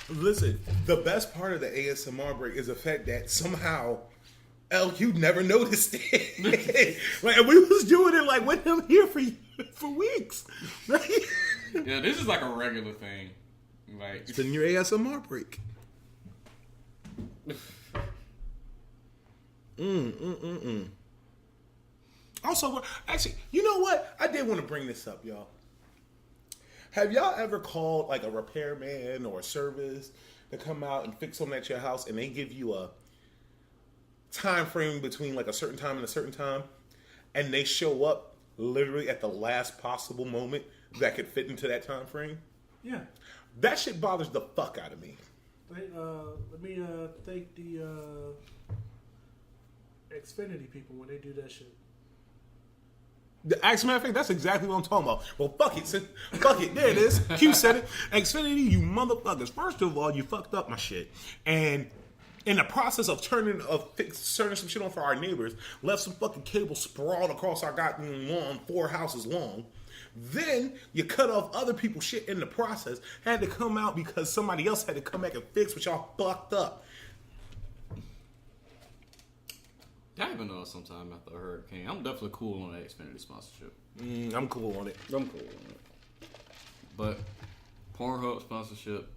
Listen, the best part of the ASMR break is the fact that somehow LQ never noticed it. Like we was doing it like with him here for weeks. Yeah, this is like a regular thing. Like It's in your ASMR break. Also, actually, you know what? I did want to bring this up, y'all. Have y'all ever called like a repairman or a service to come out and fix something at your house, and they give you a time frame between like a certain time and a certain time, and they show up literally at the last possible moment that could fit into that time frame? Yeah. That shit bothers the fuck out of me. Let me thank the Xfinity people when they do that shit. As a matter of fact, that's exactly what I'm talking about. Well, fuck it. Fuck it. There it is. Q said it. Xfinity, you motherfuckers. First of all, you fucked up my shit. And in the process of turning some shit on for our neighbors, left some fucking cable sprawled across our goddamn lawn, 4 houses long. Then you cut off other people's shit in the process. Had to come out because somebody else had to come back and fix what y'all fucked up. I even know sometime after a hurricane. I'm definitely cool on that Xfinity sponsorship. I'm cool on it. I'm cool on it. But Pornhub sponsorship,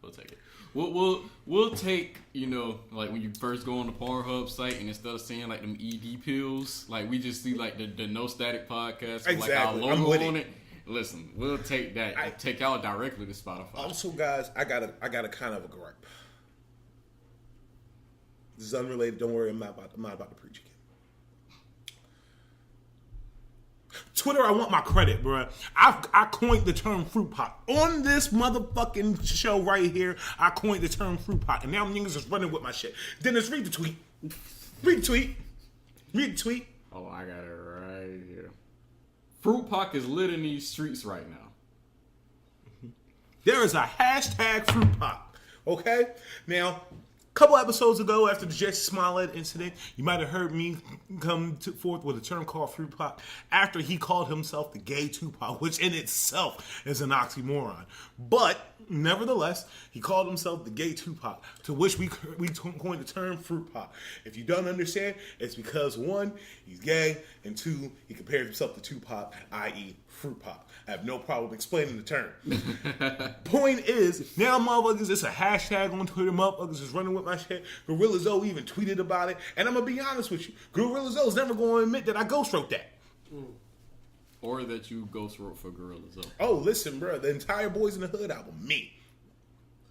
we'll take it. We'll take, like when you first go on the Pornhub site and instead of seeing like them ED pills, like we just see like the No Static podcast with like our Exactly. I'm logo with on it. it. Listen, we'll take that and take y'all directly to Spotify. Also, guys, I got a kind of a gripe. This is unrelated. Don't worry, I'm not about to preach again. Twitter, I want my credit, bro. I coined the term fruit pot. On this motherfucking show right here, I coined the term fruit pot. And now niggas is running with my shit. Dennis, read the tweet. Read the tweet. Read the tweet. Oh, I got it right here. Fruit pot is lit in these streets right now. There is a hashtag fruit pot. Okay? Now, a couple episodes ago, after the Jesse Smollett incident, you might have heard me come forth with a term called fruit pot after he called himself the gay Tupac, which in itself is an oxymoron. But, nevertheless, he called himself the gay Tupac, to which we coined the term fruit pot. If you don't understand, it's because, one, he's gay, and two, he compares himself to Tupac, i.e. fruit pot. I have no problem explaining the term. Point is, now motherfuckers, it's a hashtag on Twitter. Motherfuckers is running with my shit. Gorilla Zoe even tweeted about it. And I'm going to be honest with you. Gorilla Zoe's never going to admit that I ghost wrote that. Or that you ghost wrote for Gorilla Zoe. Oh, listen, bro. The entire Boys in the Hood album, me.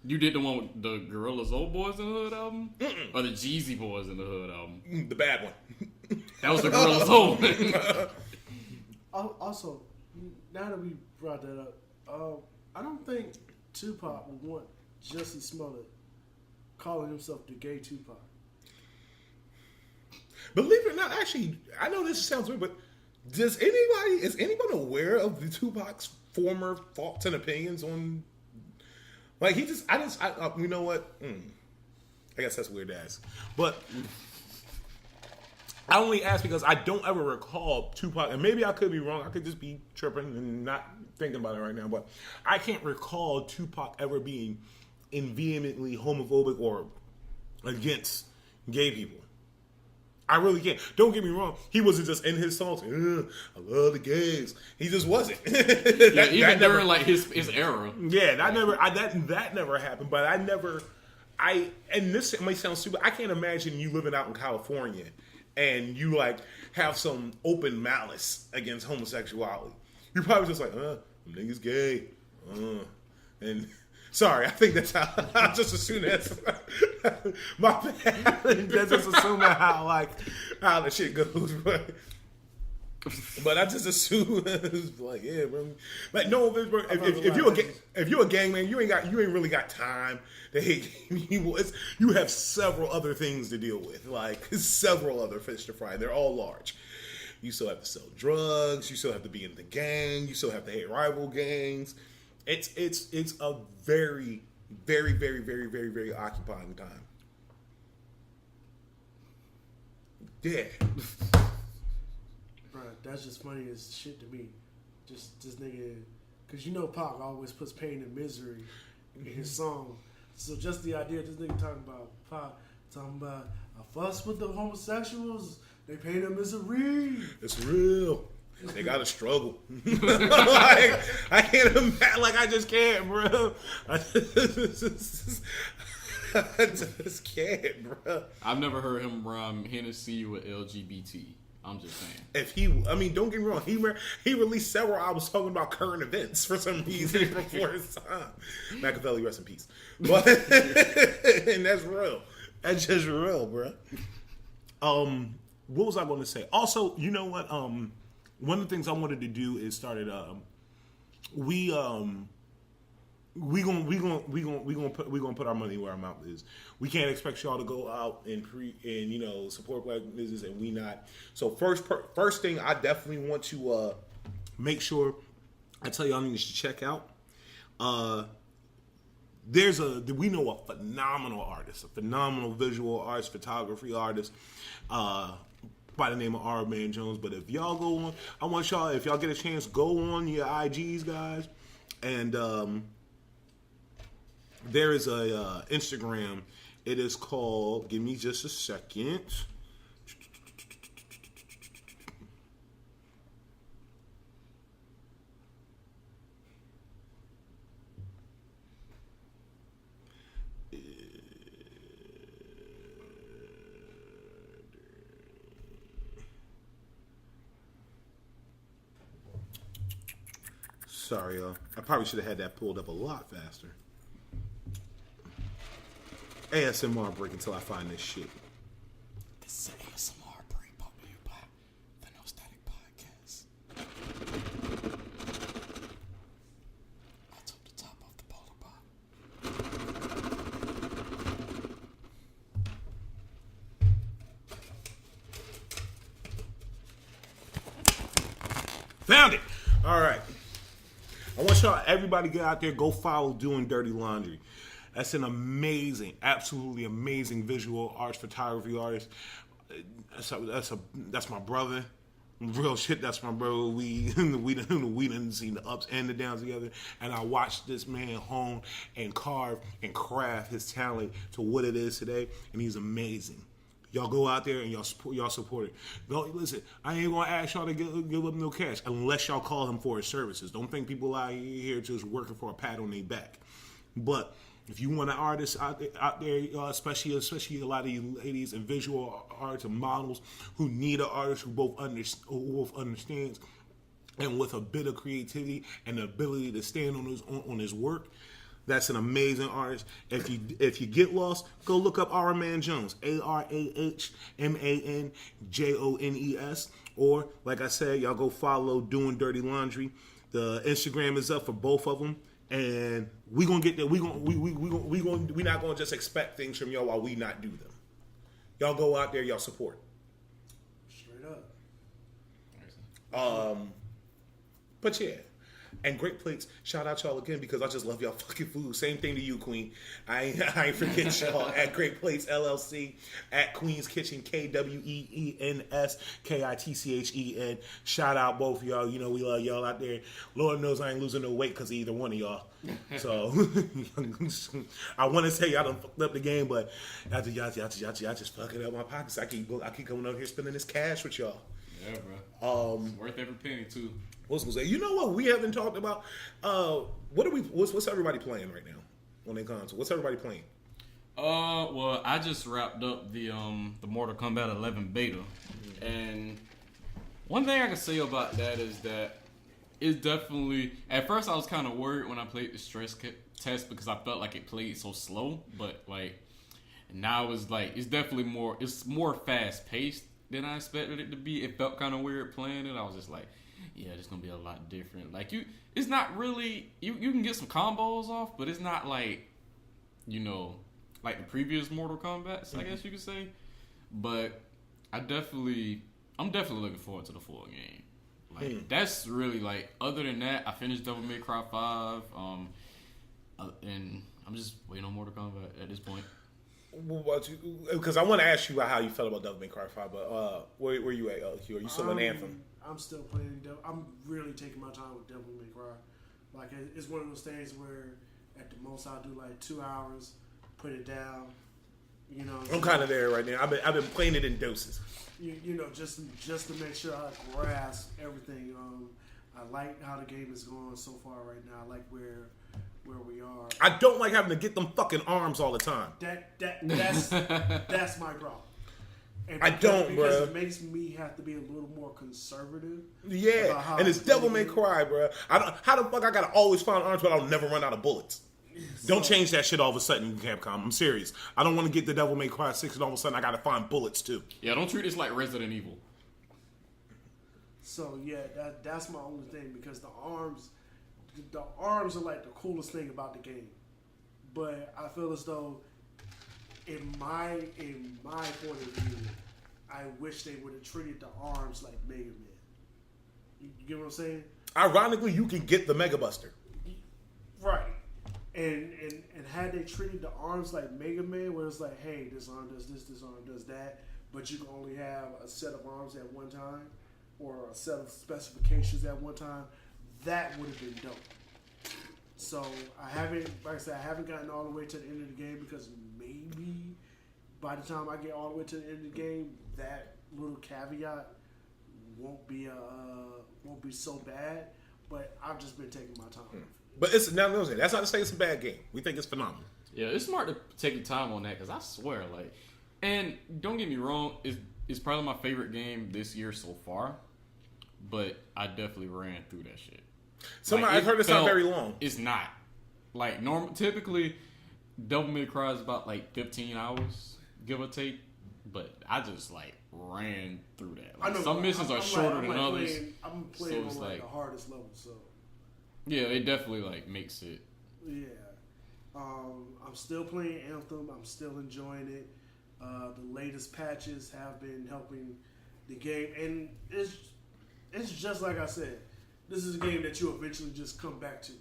You did the one with the Gorilla Zoe Boys in the Hood album? Mm-mm. Or the Jeezy Boys in the Hood album? The bad one. That was the Gorilla Zoe. Also, now that we brought that up, I don't think Tupac would want Jussie Smollett calling himself the gay Tupac. Believe it or not, actually, I know this sounds weird, but is anyone aware of the Tupac's former thoughts and opinions on, like, you know what? I guess that's weird to ask. But I only ask because I don't ever recall Tupac, and maybe I could be wrong. I could just be tripping and not thinking about it right now. But I can't recall Tupac ever being vehemently homophobic or against gay people. I really can't. Don't get me wrong. He wasn't just in his songs. I love the gays. He just wasn't. Even during like his era. Yeah, that never happened. But and this might sound stupid. I can't imagine you living out in California and you like have some open malice against homosexuality. You're probably just like, niggas gay. And sorry, I think that's how I just assume that's my bad. That's just assuming how the shit goes, but I just assume it's like, yeah, bro. Like, no, bro, if you're a gang man, you ain't really got time to hate people. You have several other things to deal with, like several other fish to fry. They're all large. You still have to sell drugs. You still have to be in the gang. You still have to hate rival gangs. It's a very, very, very, very, very, very occupying time. Yeah. Bro, that's just funny as shit to me. Just this nigga, because you know Pac always puts pain and misery in his song. So just the idea of this nigga talking about I fuss with the homosexuals, they pain and misery. It's real. They gotta struggle. Like, I can't imagine. Like, I just can't, bro. I just can't, bro. I've never heard him rhyme Hennessy with LGBT. I'm just saying. Don't get me wrong. He released several albums talking about current events for some reason before his time. Machiavelli, rest in peace. But and that's real. That's just real, bro. What was I going to say? Also, you know what? One of the things I wanted to do is started. We gonna put our money where our mouth is. We can't expect y'all to go out and support black business, and we not. So first thing, I definitely want to make sure I tell y'all need to check out. We know a phenomenal artist, a phenomenal visual artist, photography artist. By the name of R. Man Jones. But if y'all go on, I want y'all, if y'all get a chance, go on your IGs, guys. And there is a Instagram. It is called, give me just a second. Sorry, y'all. I probably should have had that pulled up a lot faster. ASMR break until I find this shit. This is ASMR break brought to you by the No Static Podcast. Found it. All right. I want y'all, everybody get out there, go follow Doing Dirty Laundry. That's an amazing, absolutely amazing visual arts photography artist. That's my brother. Real shit, that's my brother. We done seen the ups and the downs together. And I watched this man hone and carve and craft his talent to what it is today. And he's amazing. Y'all go out there and y'all support it. Don't listen. I ain't gonna ask y'all to give up no cash unless y'all call him for his services. Don't think people out here just working for a pat on their back. But if you want an artist out there, especially a lot of you ladies and visual artists and models who need an artist who both understands and with a bit of creativity and the ability to stand on his work. That's an amazing artist. If you get lost, go look up Araman Jones, ARAHMANJONES, or like I said, y'all go follow Doing Dirty Laundry. The Instagram is up for both of them, and we gonna get there. We not gonna just expect things from y'all while we not do them. Y'all go out there, y'all support. Straight up. But yeah. And Great Plates, shout out y'all again because I just love y'all fucking food. Same thing to you, Queen. I ain't forget y'all at Great Plates LLC, at Queen's Kitchen, KWEENSKITCHEN. Shout out both of y'all. You know we love y'all out there. Lord knows I ain't losing no weight because of either one of y'all. So I want to say y'all done fucked up the game, but y'all just fucking up my pockets. I keep coming up here spending this cash with y'all. Yeah, bro. It's worth every penny too. What's gonna say? You know what we haven't talked about? What's everybody playing right now on their console? What's everybody playing? Well, I just wrapped up the Mortal Kombat 11 beta, and one thing I can say about that is that it's definitely. At first, I was kind of worried when I played the stress test because I felt like it played so slow, but like now it's definitely more. It's more fast paced than I expected it to be. It felt kind of weird playing it. I was just like, yeah, it's gonna be a lot different. Like it's not really. You can get some combos off, but it's not like, like the previous Mortal Kombat, I guess you could say. But I'm definitely looking forward to the full game. Like that's really like. Other than that, I finished Devil May Cry 5. And I'm just waiting on Mortal Kombat at this point. Because I want to ask you about how you felt about Devil May Cry 5, but where you at, LQ? Are you still in Anthem? I'm still playing Devil. I'm really taking my time with Devil May Cry. Like it's one of those things where at the most I'll do like 2 hours, put it down. I'm kind of there right now. I've been playing it in doses. Just to make sure I grasp everything. I like how the game is going so far right now. I like where we are. I don't like having to get them fucking arms all the time. That's my problem. Because it makes me have to be a little more conservative. Yeah, and it's Devil May Cry, bro. How the fuck I gotta always find arms, but I'll never run out of bullets. Don't change that shit all of a sudden, Capcom. I'm serious. I don't want to get the Devil May Cry 6 and all of a sudden I gotta find bullets too. Yeah, don't treat this like Resident Evil. So yeah, that's my only thing because the arms are like the coolest thing about the game. But I feel as though in my point of view, I wish they would have treated the arms like Mega Man. You get what I'm saying? Ironically, you can get the Mega Buster. Right. And had they treated the arms like Mega Man, where it's like, hey, this arm does this arm does that, but you can only have a set of arms at one time, or a set of specifications at one time, that would have been dope. So I haven't gotten all the way to the end of the game because maybe by the time I get all the way to the end of the game, that little caveat won't be so bad. But I've just been taking my time. But that's not to say it's a bad game. We think it's phenomenal. Yeah, it's smart to take your time on that because I swear, and don't get me wrong, it's probably my favorite game this year so far. But I definitely ran through that shit. I've heard it's not very long. It's not. Typically, Devil May Cry is about 15 hours, give or take. But I just ran through that. Some missions are shorter than others. I'm playing on the hardest level, so. Yeah, it definitely makes it. Yeah. I'm still playing Anthem. I'm still enjoying it. The latest patches have been helping the game, and it's just like I said. this is a game that you eventually just come back to.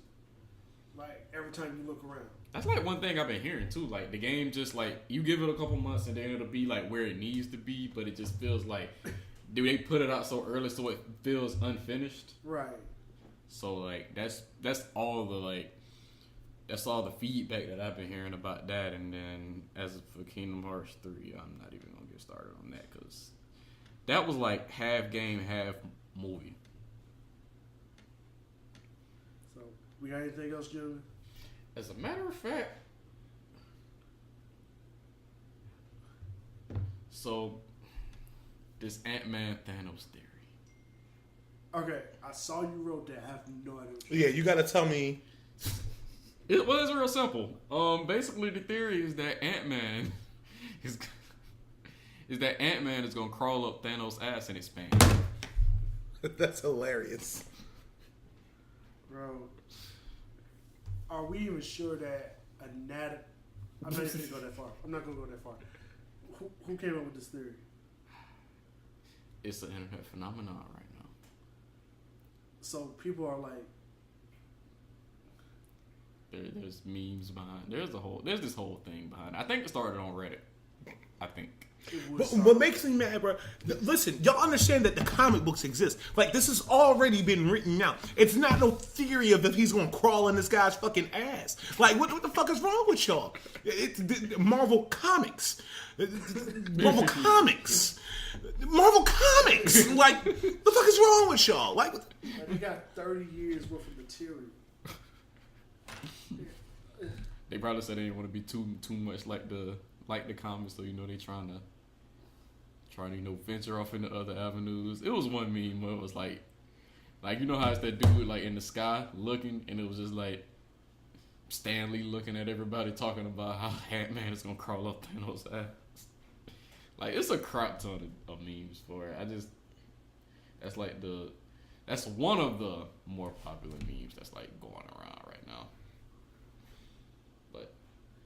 Like, every time you look around. That's like one thing I've been hearing too. Like the game just like you give it a couple months and then it'll be like where it needs to be, but it just feels like do they put it out so early so it feels unfinished? Right. So like that's all the feedback that I've been hearing about that. And then as for Kingdom Hearts 3, I'm not even gonna get started on that because that was like half game, half movie. So we got anything else, gentlemen? As a matter of fact, so this Ant-Man Thanos theory. Okay, I saw you wrote that. I have no idea. Yeah, you gotta tell me. It was real simple. Basically the theory is that Ant-Man is gonna crawl up Thanos' ass and expand. That's hilarious. Bro, are we even sure that I'm not even gonna go that far. I'm not gonna go that far. Who came up with this theory? It's an internet phenomenon right now. So people are like, there's memes behind. There's this whole thing behind. I think it started on Reddit. I think. But what makes me mad, bro? Listen, y'all understand that the comic books exist. Like, this has already been written out. It's not no theory of if he's gonna crawl in this guy's fucking ass. Like, what the fuck is wrong with y'all? It's Marvel Comics. Marvel Comics. Marvel Comics. Like, the fuck is wrong with y'all? Like they got 30 years worth of material. They probably said they didn't want to be too much like the comics, so they trying to venture off into other avenues. It was one meme where it was like you know how it's that dude like in the sky looking, and it was just like Stanley looking at everybody talking about how Ant-Man is gonna crawl up Thanos' ass. Like it's a crap ton of memes for it. That's one of the more popular memes that's like going around right now. But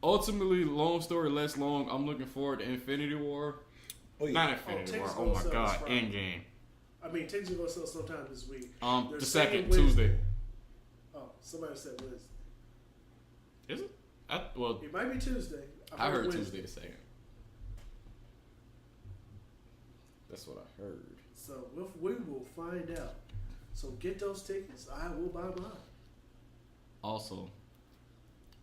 ultimately, long story less long, I'm looking forward to Infinity War. Oh, yeah. Not Infinity War. Oh my God, Endgame. I mean, tickets are going to sell sometime this week. The second Tuesday. Oh, somebody said Wednesday. Is it? It might be Tuesday. I heard Tuesday the second. That's what I heard. So we will find out. So get those tickets. I will buy mine. Also,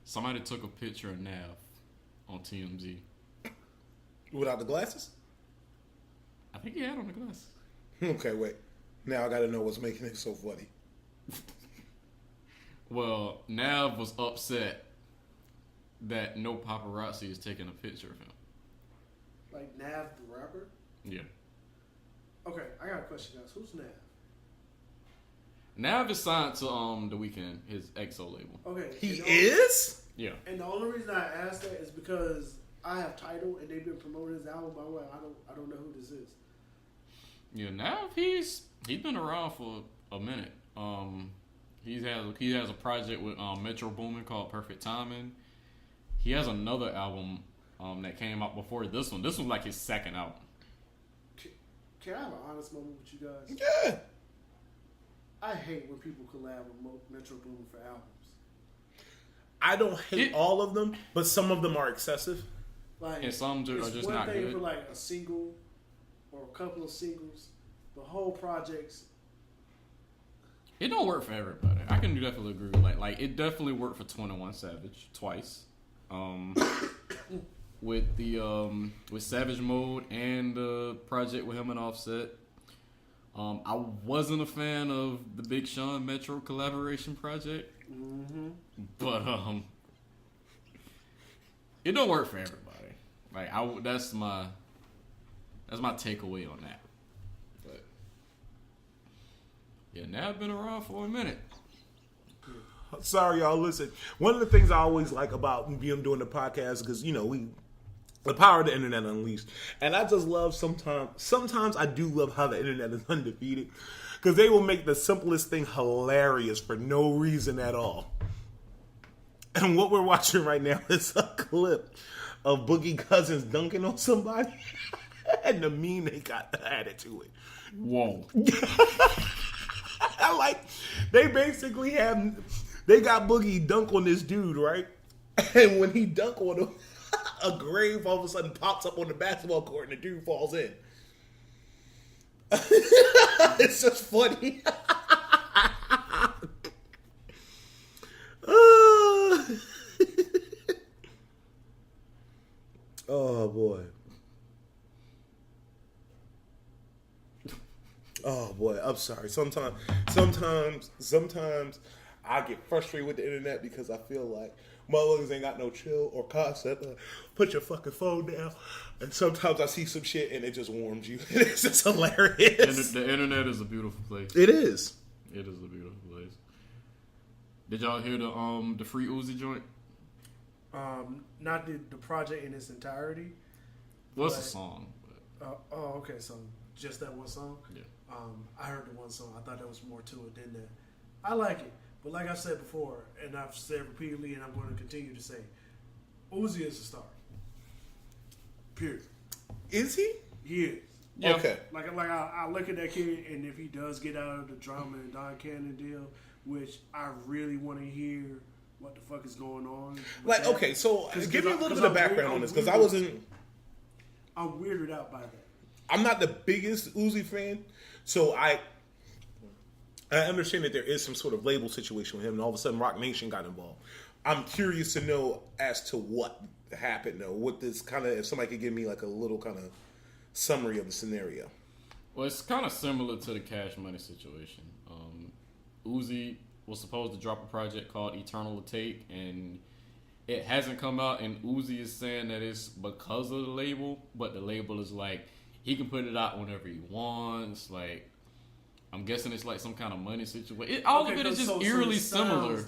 somebody took a picture of Nav on TMZ. without the glasses? I think he had on the glasses. Okay, wait. Now I got to know what's making it so funny. Well, Nav was upset that no paparazzi is taking a picture of him. Like Nav the rapper? Yeah. Okay, I got a question, guys. Who's Nav? Nav is signed to The Weeknd, his EXO label. Okay. He is? Yeah. And the only reason I asked that is because I have Tidal and they've been promoting his album. By the way, I don't know who this is. Yeah, Nav, he's been around for a minute. He has a project with Metro Boomin called Perfect Timing. He has another album that came out before this one. This was like his second album. Can I have an honest moment with you guys? Yeah. I hate when people collab with Metro Boomin for albums. I don't hate all of them, but some of them are excessive. Like, and some are just not good. It's one thing for like a single or a couple of singles. The whole projects. It don't work for everybody. I can definitely agree with like it definitely worked for 21 Savage twice. With the with Savage Mode and the project with him and Offset. I wasn't a fan of the Big Sean Metro collaboration project. Mm-hmm. But it don't work for everybody. Like that's my takeaway on that. But yeah, now I've been around for a minute. Sorry, y'all. Listen, one of the things I always like about doing the podcast because the power of the internet unleashed, and I just love sometimes I do love how the internet is undefeated because they will make the simplest thing hilarious for no reason at all. And what we're watching right now is a clip of Boogie Cousins dunking on somebody and the meme they got added to it. Whoa. Like, they basically they got Boogie dunk on this dude, right? And when he dunk on him, a grave all of a sudden pops up on the basketball court and the dude falls in. It's just funny. Oh boy. Oh boy, I'm sorry. Sometimes I get frustrated with the internet because I feel like motherfuckers ain't got no chill or concept. Put your fucking phone down. And sometimes I see some shit and it just warms you. It's just hilarious. The internet is a beautiful place. It is. It is a beautiful place. Did y'all hear the Free Uzi joint? Not the project in its entirety. What's the song? Okay, so just that one song? Yeah. I heard the one song. I thought there was more to it than that. I like it. But like I've said before, and I've said repeatedly, and I'm going to continue to say, Uzi is a star. Period. Is he? He is. Yeah. Okay. Like I look at that kid, and if he does get out of the drama and Don Cannon deal, which I really want to hear what the fuck is going on. Like, that. okay, so give me a little bit of I'm background on this, because I wasn't... I'm weirded out by that. I'm not the biggest Uzi fan, so I understand that there is some sort of label situation with him, and all of a sudden Rock Nation got involved. I'm curious to know as to what happened, though. What this kind of, if somebody could give me like a little kind of summary of the scenario. Well, it's kind of similar to the Cash Money situation. Uzi was supposed to drop a project called Eternal Take, and it hasn't come out, and Uzi is saying that it's because of the label, but the label is like, he can put it out whenever he wants. Like, I'm guessing it's like some kind of money situation. All of it is just eerily similar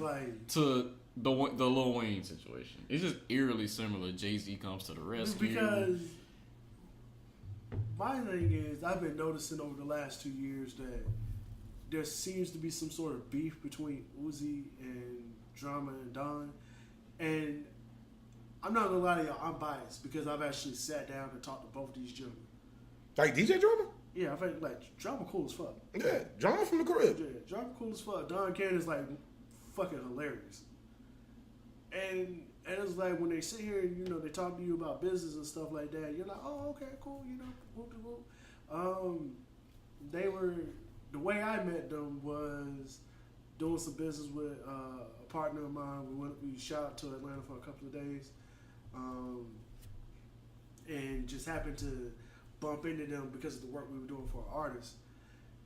to the Lil Wayne situation. It's just eerily similar. Jay-Z comes to the rescue. Because my thing is, I've been noticing over the last 2 years that there seems to be some sort of beef between Uzi and Drama and Don. And I'm not gonna lie to y'all, I'm biased because I've actually sat down and talked to both these gentlemen. Like DJ Drama? Yeah, I think like Drama cool as fuck. Yeah, Drama from the crib. Yeah, Drama cool as fuck. Don Cannon is like fucking hilarious. And it's like when they sit here and they talk to you about business and stuff like that, you're like, oh, okay, cool, whoop-de-whoop. They were, the way I met them was doing some business with a partner of mine. We shot out to Atlanta for a couple of days, and just happened to bump into them because of the work we were doing for artists.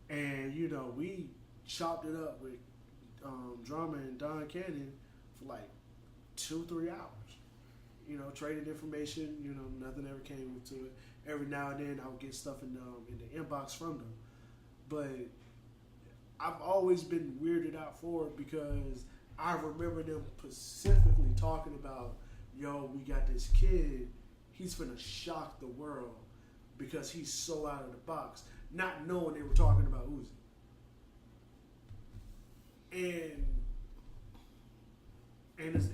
And we chopped it up with Drama and Don Cannon for like 2-3 hours. Traded information. Nothing ever came into it. Every now and then I would get stuff in the inbox from them, but I've always been weirded out for it because I remember them specifically talking about, yo, we got this kid, he's finna shock the world because he's so out of the box, not knowing they were talking about Uzi. And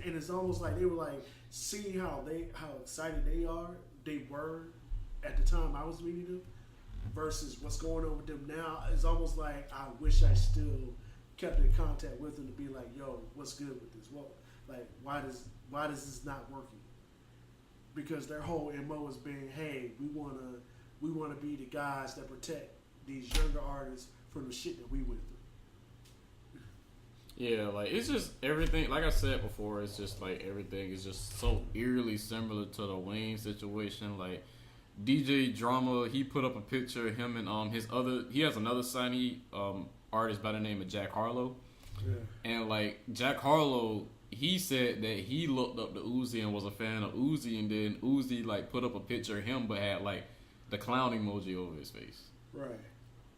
it's almost like they were like seeing how excited they were at the time I was meeting them versus what's going on with them now. It's almost like I wish I still kept in contact with them to be like, yo, what's good with this? Well, like why does this not working? Because their whole MO has been, hey, we wanna be the guys that protect these younger artists from the shit that we went through. Yeah, like it's just everything. Like I said before, it's just like everything is just so eerily similar to the Wayne situation. Like DJ Drama, he put up a picture of him and he has another signee artist by the name of Jack Harlow. Yeah. And like Jack Harlow, he said that he looked up to Uzi and was a fan of Uzi, and then Uzi like put up a picture of him but had like the clown emoji over his face. Right.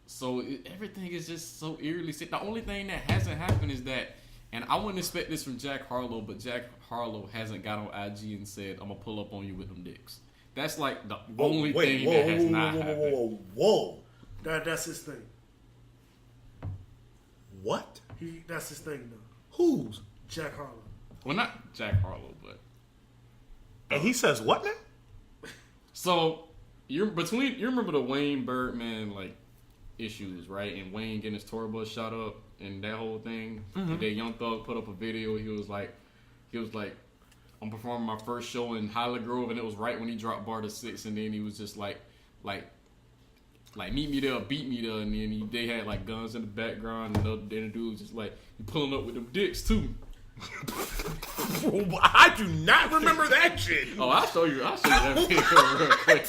So everything is just so eerily sick. The only thing that hasn't happened is that, and I wouldn't expect this from Jack Harlow, but Jack Harlow hasn't got on IG and said, I'm going to pull up on you with them dicks. That's like the only thing that has not happened. That's his thing. What? That's his thing, though. Who's? Jack Harlow. Well, not Jack Harlow, but... And he says what now? So, you remember the Wayne Birdman, like, issues, right? And Wayne getting his tour bus shot up and that whole thing. And then Young Thug put up a video. He was like, I'm performing my first show in Highland Grove, and it was right when he dropped Bar to 6, and then he was just like meet me there, beat me there, and then they had like guns in the background, and the dude was just like, you pulling up with them dicks too. I do not remember that shit. Oh, I'll show you that video real quick.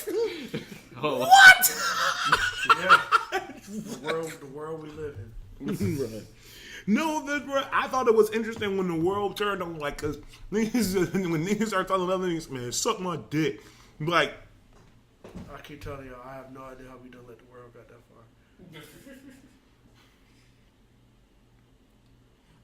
What? Yeah. The world we live in. Right. No, I thought it was interesting when the world turned on, like, cause when niggas start telling other niggas, man, suck my dick. Like, I keep telling y'all, I have no idea how we done let the world got that far.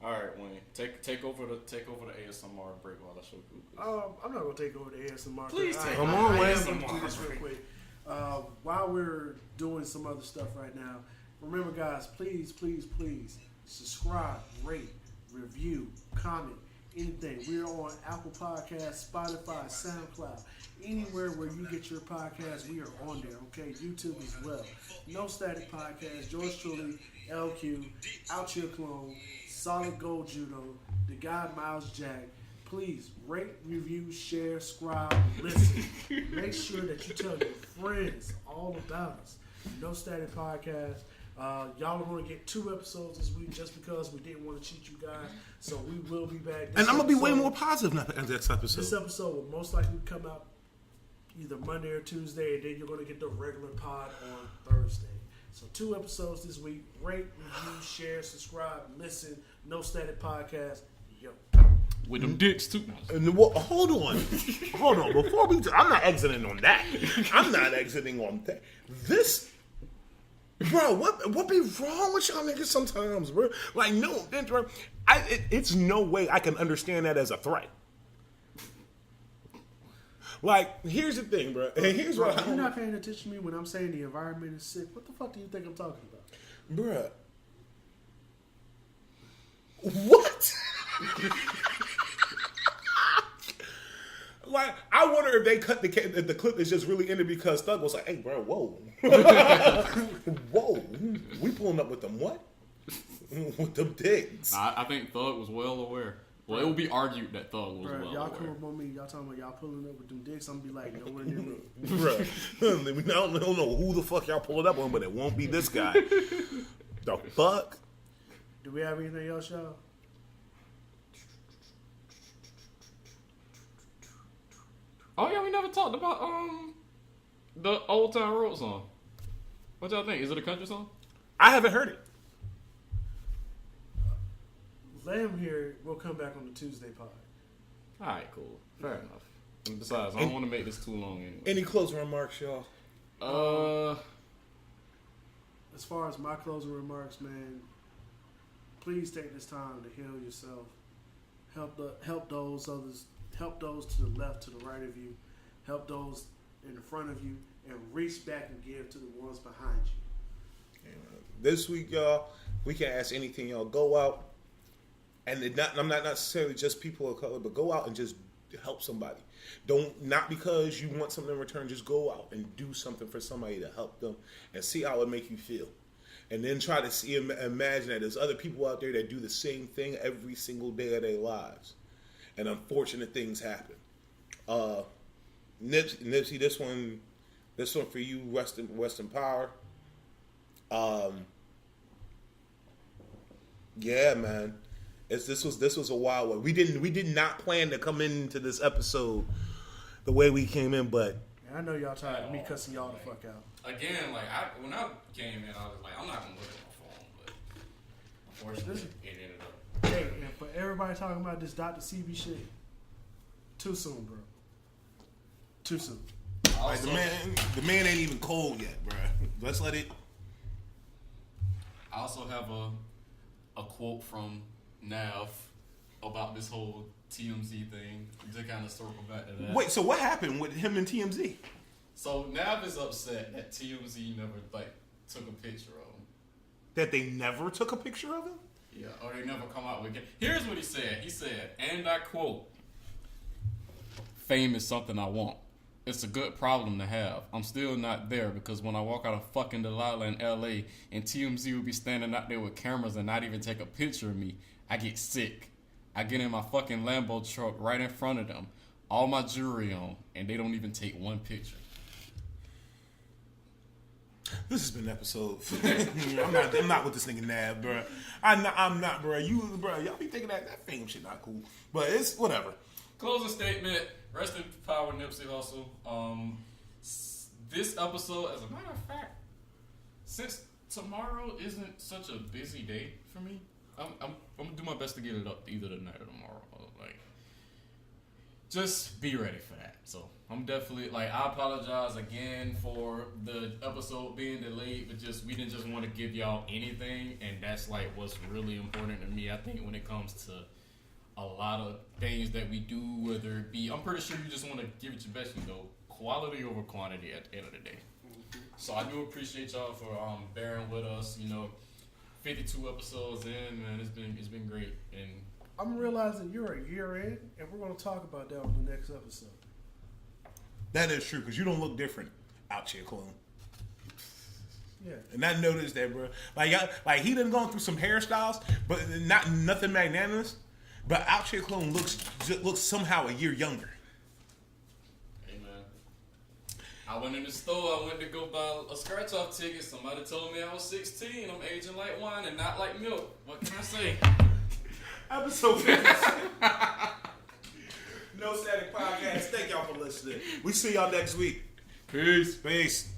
All right, Wayne, take over the ASMR break while I show you. I'm not gonna take over the ASMR. Please take Come on, Wayne. I'm gonna do this real quick. While we're doing some other stuff right now, remember, guys, please subscribe, rate, review, comment, anything. We're on Apple Podcasts, Spotify, SoundCloud, anywhere where you get your podcast. We are on there. Okay, YouTube as well. No Static Podcast. George truly, LQ, Outchea Clone, Solid Gold Judo, the guy Miles Jack. Please rate, review, share, subscribe, listen. Make sure that you tell your friends all about us. No Static Podcast. Y'all are going to get 2 episodes this week just because we didn't want to cheat you guys. So we will be back. and I'm gonna be way more positive next episode. This episode will most likely come out either Monday or Tuesday, and then you're going to get the regular pod on Thursday. So 2 episodes this week. Rate, review, share, subscribe, listen. No Static Podcast. Yo. With them dicks too. And hold on. Before I'm not exiting on that. This, bro, what be wrong with y'all niggas sometimes, bro? Like, no, it's no way I can understand that as a threat. Like, here's the thing, bro. And here's what You're not paying attention to me when I'm saying the environment is sick. What the fuck do you think I'm talking about? Bruh. What? Like, I wonder if they cut if the clip is just really ended because Thug was like, hey, bro, whoa. Whoa. We pulling up with them what? With them dicks. I think Thug was well aware. Well, it will be argued that Thug was well y'all aware. come up on me, y'all talking about y'all pulling up with them dicks, I'm gonna be like, nowhere near me. Bruh. We don't know who the fuck y'all pulling up on, but it won't be this guy. The fuck? Do we have anything else, y'all? Oh yeah, we never talked about the Old Town Road song. What y'all think? Is it a country song? I haven't heard it. Let him hear it. We'll come back on the Tuesday pod. All right, cool, fair enough. And besides, I don't want to make this too long anyway. Any closing remarks, y'all? As far as my closing remarks, man, please take this time to heal yourself. Help those others. Help those to the left, to the right of you. Help those in the front of you, and reach back and give to the ones behind you. This week, y'all, we can ask anything, y'all. Go out, and I'm not necessarily just people of color, but go out and just help somebody. Not because you want something in return, just go out and do something for somebody to help them and see how it make you feel. And then try to imagine that there's other people out there that do the same thing every single day of their lives. And unfortunate things happen. Nipsey, this one for you, rest in power. Yeah, man. This was a wild one. We did not plan to come into this episode the way we came in, but I know y'all tired of me cussing y'all the fuck out. Again, like when I came in, I was like, I'm not gonna look at my phone, but unfortunately, it ended up. Hey, and for everybody talking about this Dr. CB shit, too soon, bro. Too soon. like, the man ain't even cold yet, bro. Let's let it. I also have a quote from Nav about this whole TMZ thing to kind of circle back to that. Wait, so what happened with him and TMZ? So Nav is upset that TMZ never took a picture of him. That they never took a picture of him? Yeah, or they never come out with it. Here's what he said. He said, and I quote, "Fame is something I want. it's a good problem to have. I'm still not there because when I walk out of fucking Delilah in LA and TMZ will be standing out there with cameras and not even take a picture of me, I get sick. I get in my fucking Lambo truck right in front of them, all my jewelry on, and they don't even take one picture. This has been episode. I'm not with this nigga Nav, bro. I'm not, bro. Y'all be thinking that fame shit not cool, but it's whatever. Closing statement. Rest in power, Nipsey Hussle. This episode, as a matter of fact, since tomorrow isn't such a busy day for me, I'm gonna do my best to get it up either tonight or tomorrow. Like, just be ready for that. So I'm definitely I apologize again for the episode being delayed, but we didn't just want to give y'all anything, and that's what's really important to me. I think when it comes to a lot of things that we do, whether it be, I'm pretty sure you just want to give it your best, quality over quantity at the end of the day. So I do appreciate y'all for bearing with us. 52 episodes in, man, it's been great, and I'm realizing you're a year in, and we're going to talk about that on the next episode. That is true, because you don't look different Outchea clone. Yeah. And I noticed that, bro. He done gone through some hairstyles, but nothing magnanimous. But Outchea clone looks somehow a year younger. Hey, man. I went in the store, I went to go buy a scratch-off ticket. Somebody told me I was 16. I'm aging like wine and not like milk. What can I say? Episode 50. No Static Podcast. Thank y'all for listening. We see y'all next week. Peace. Peace.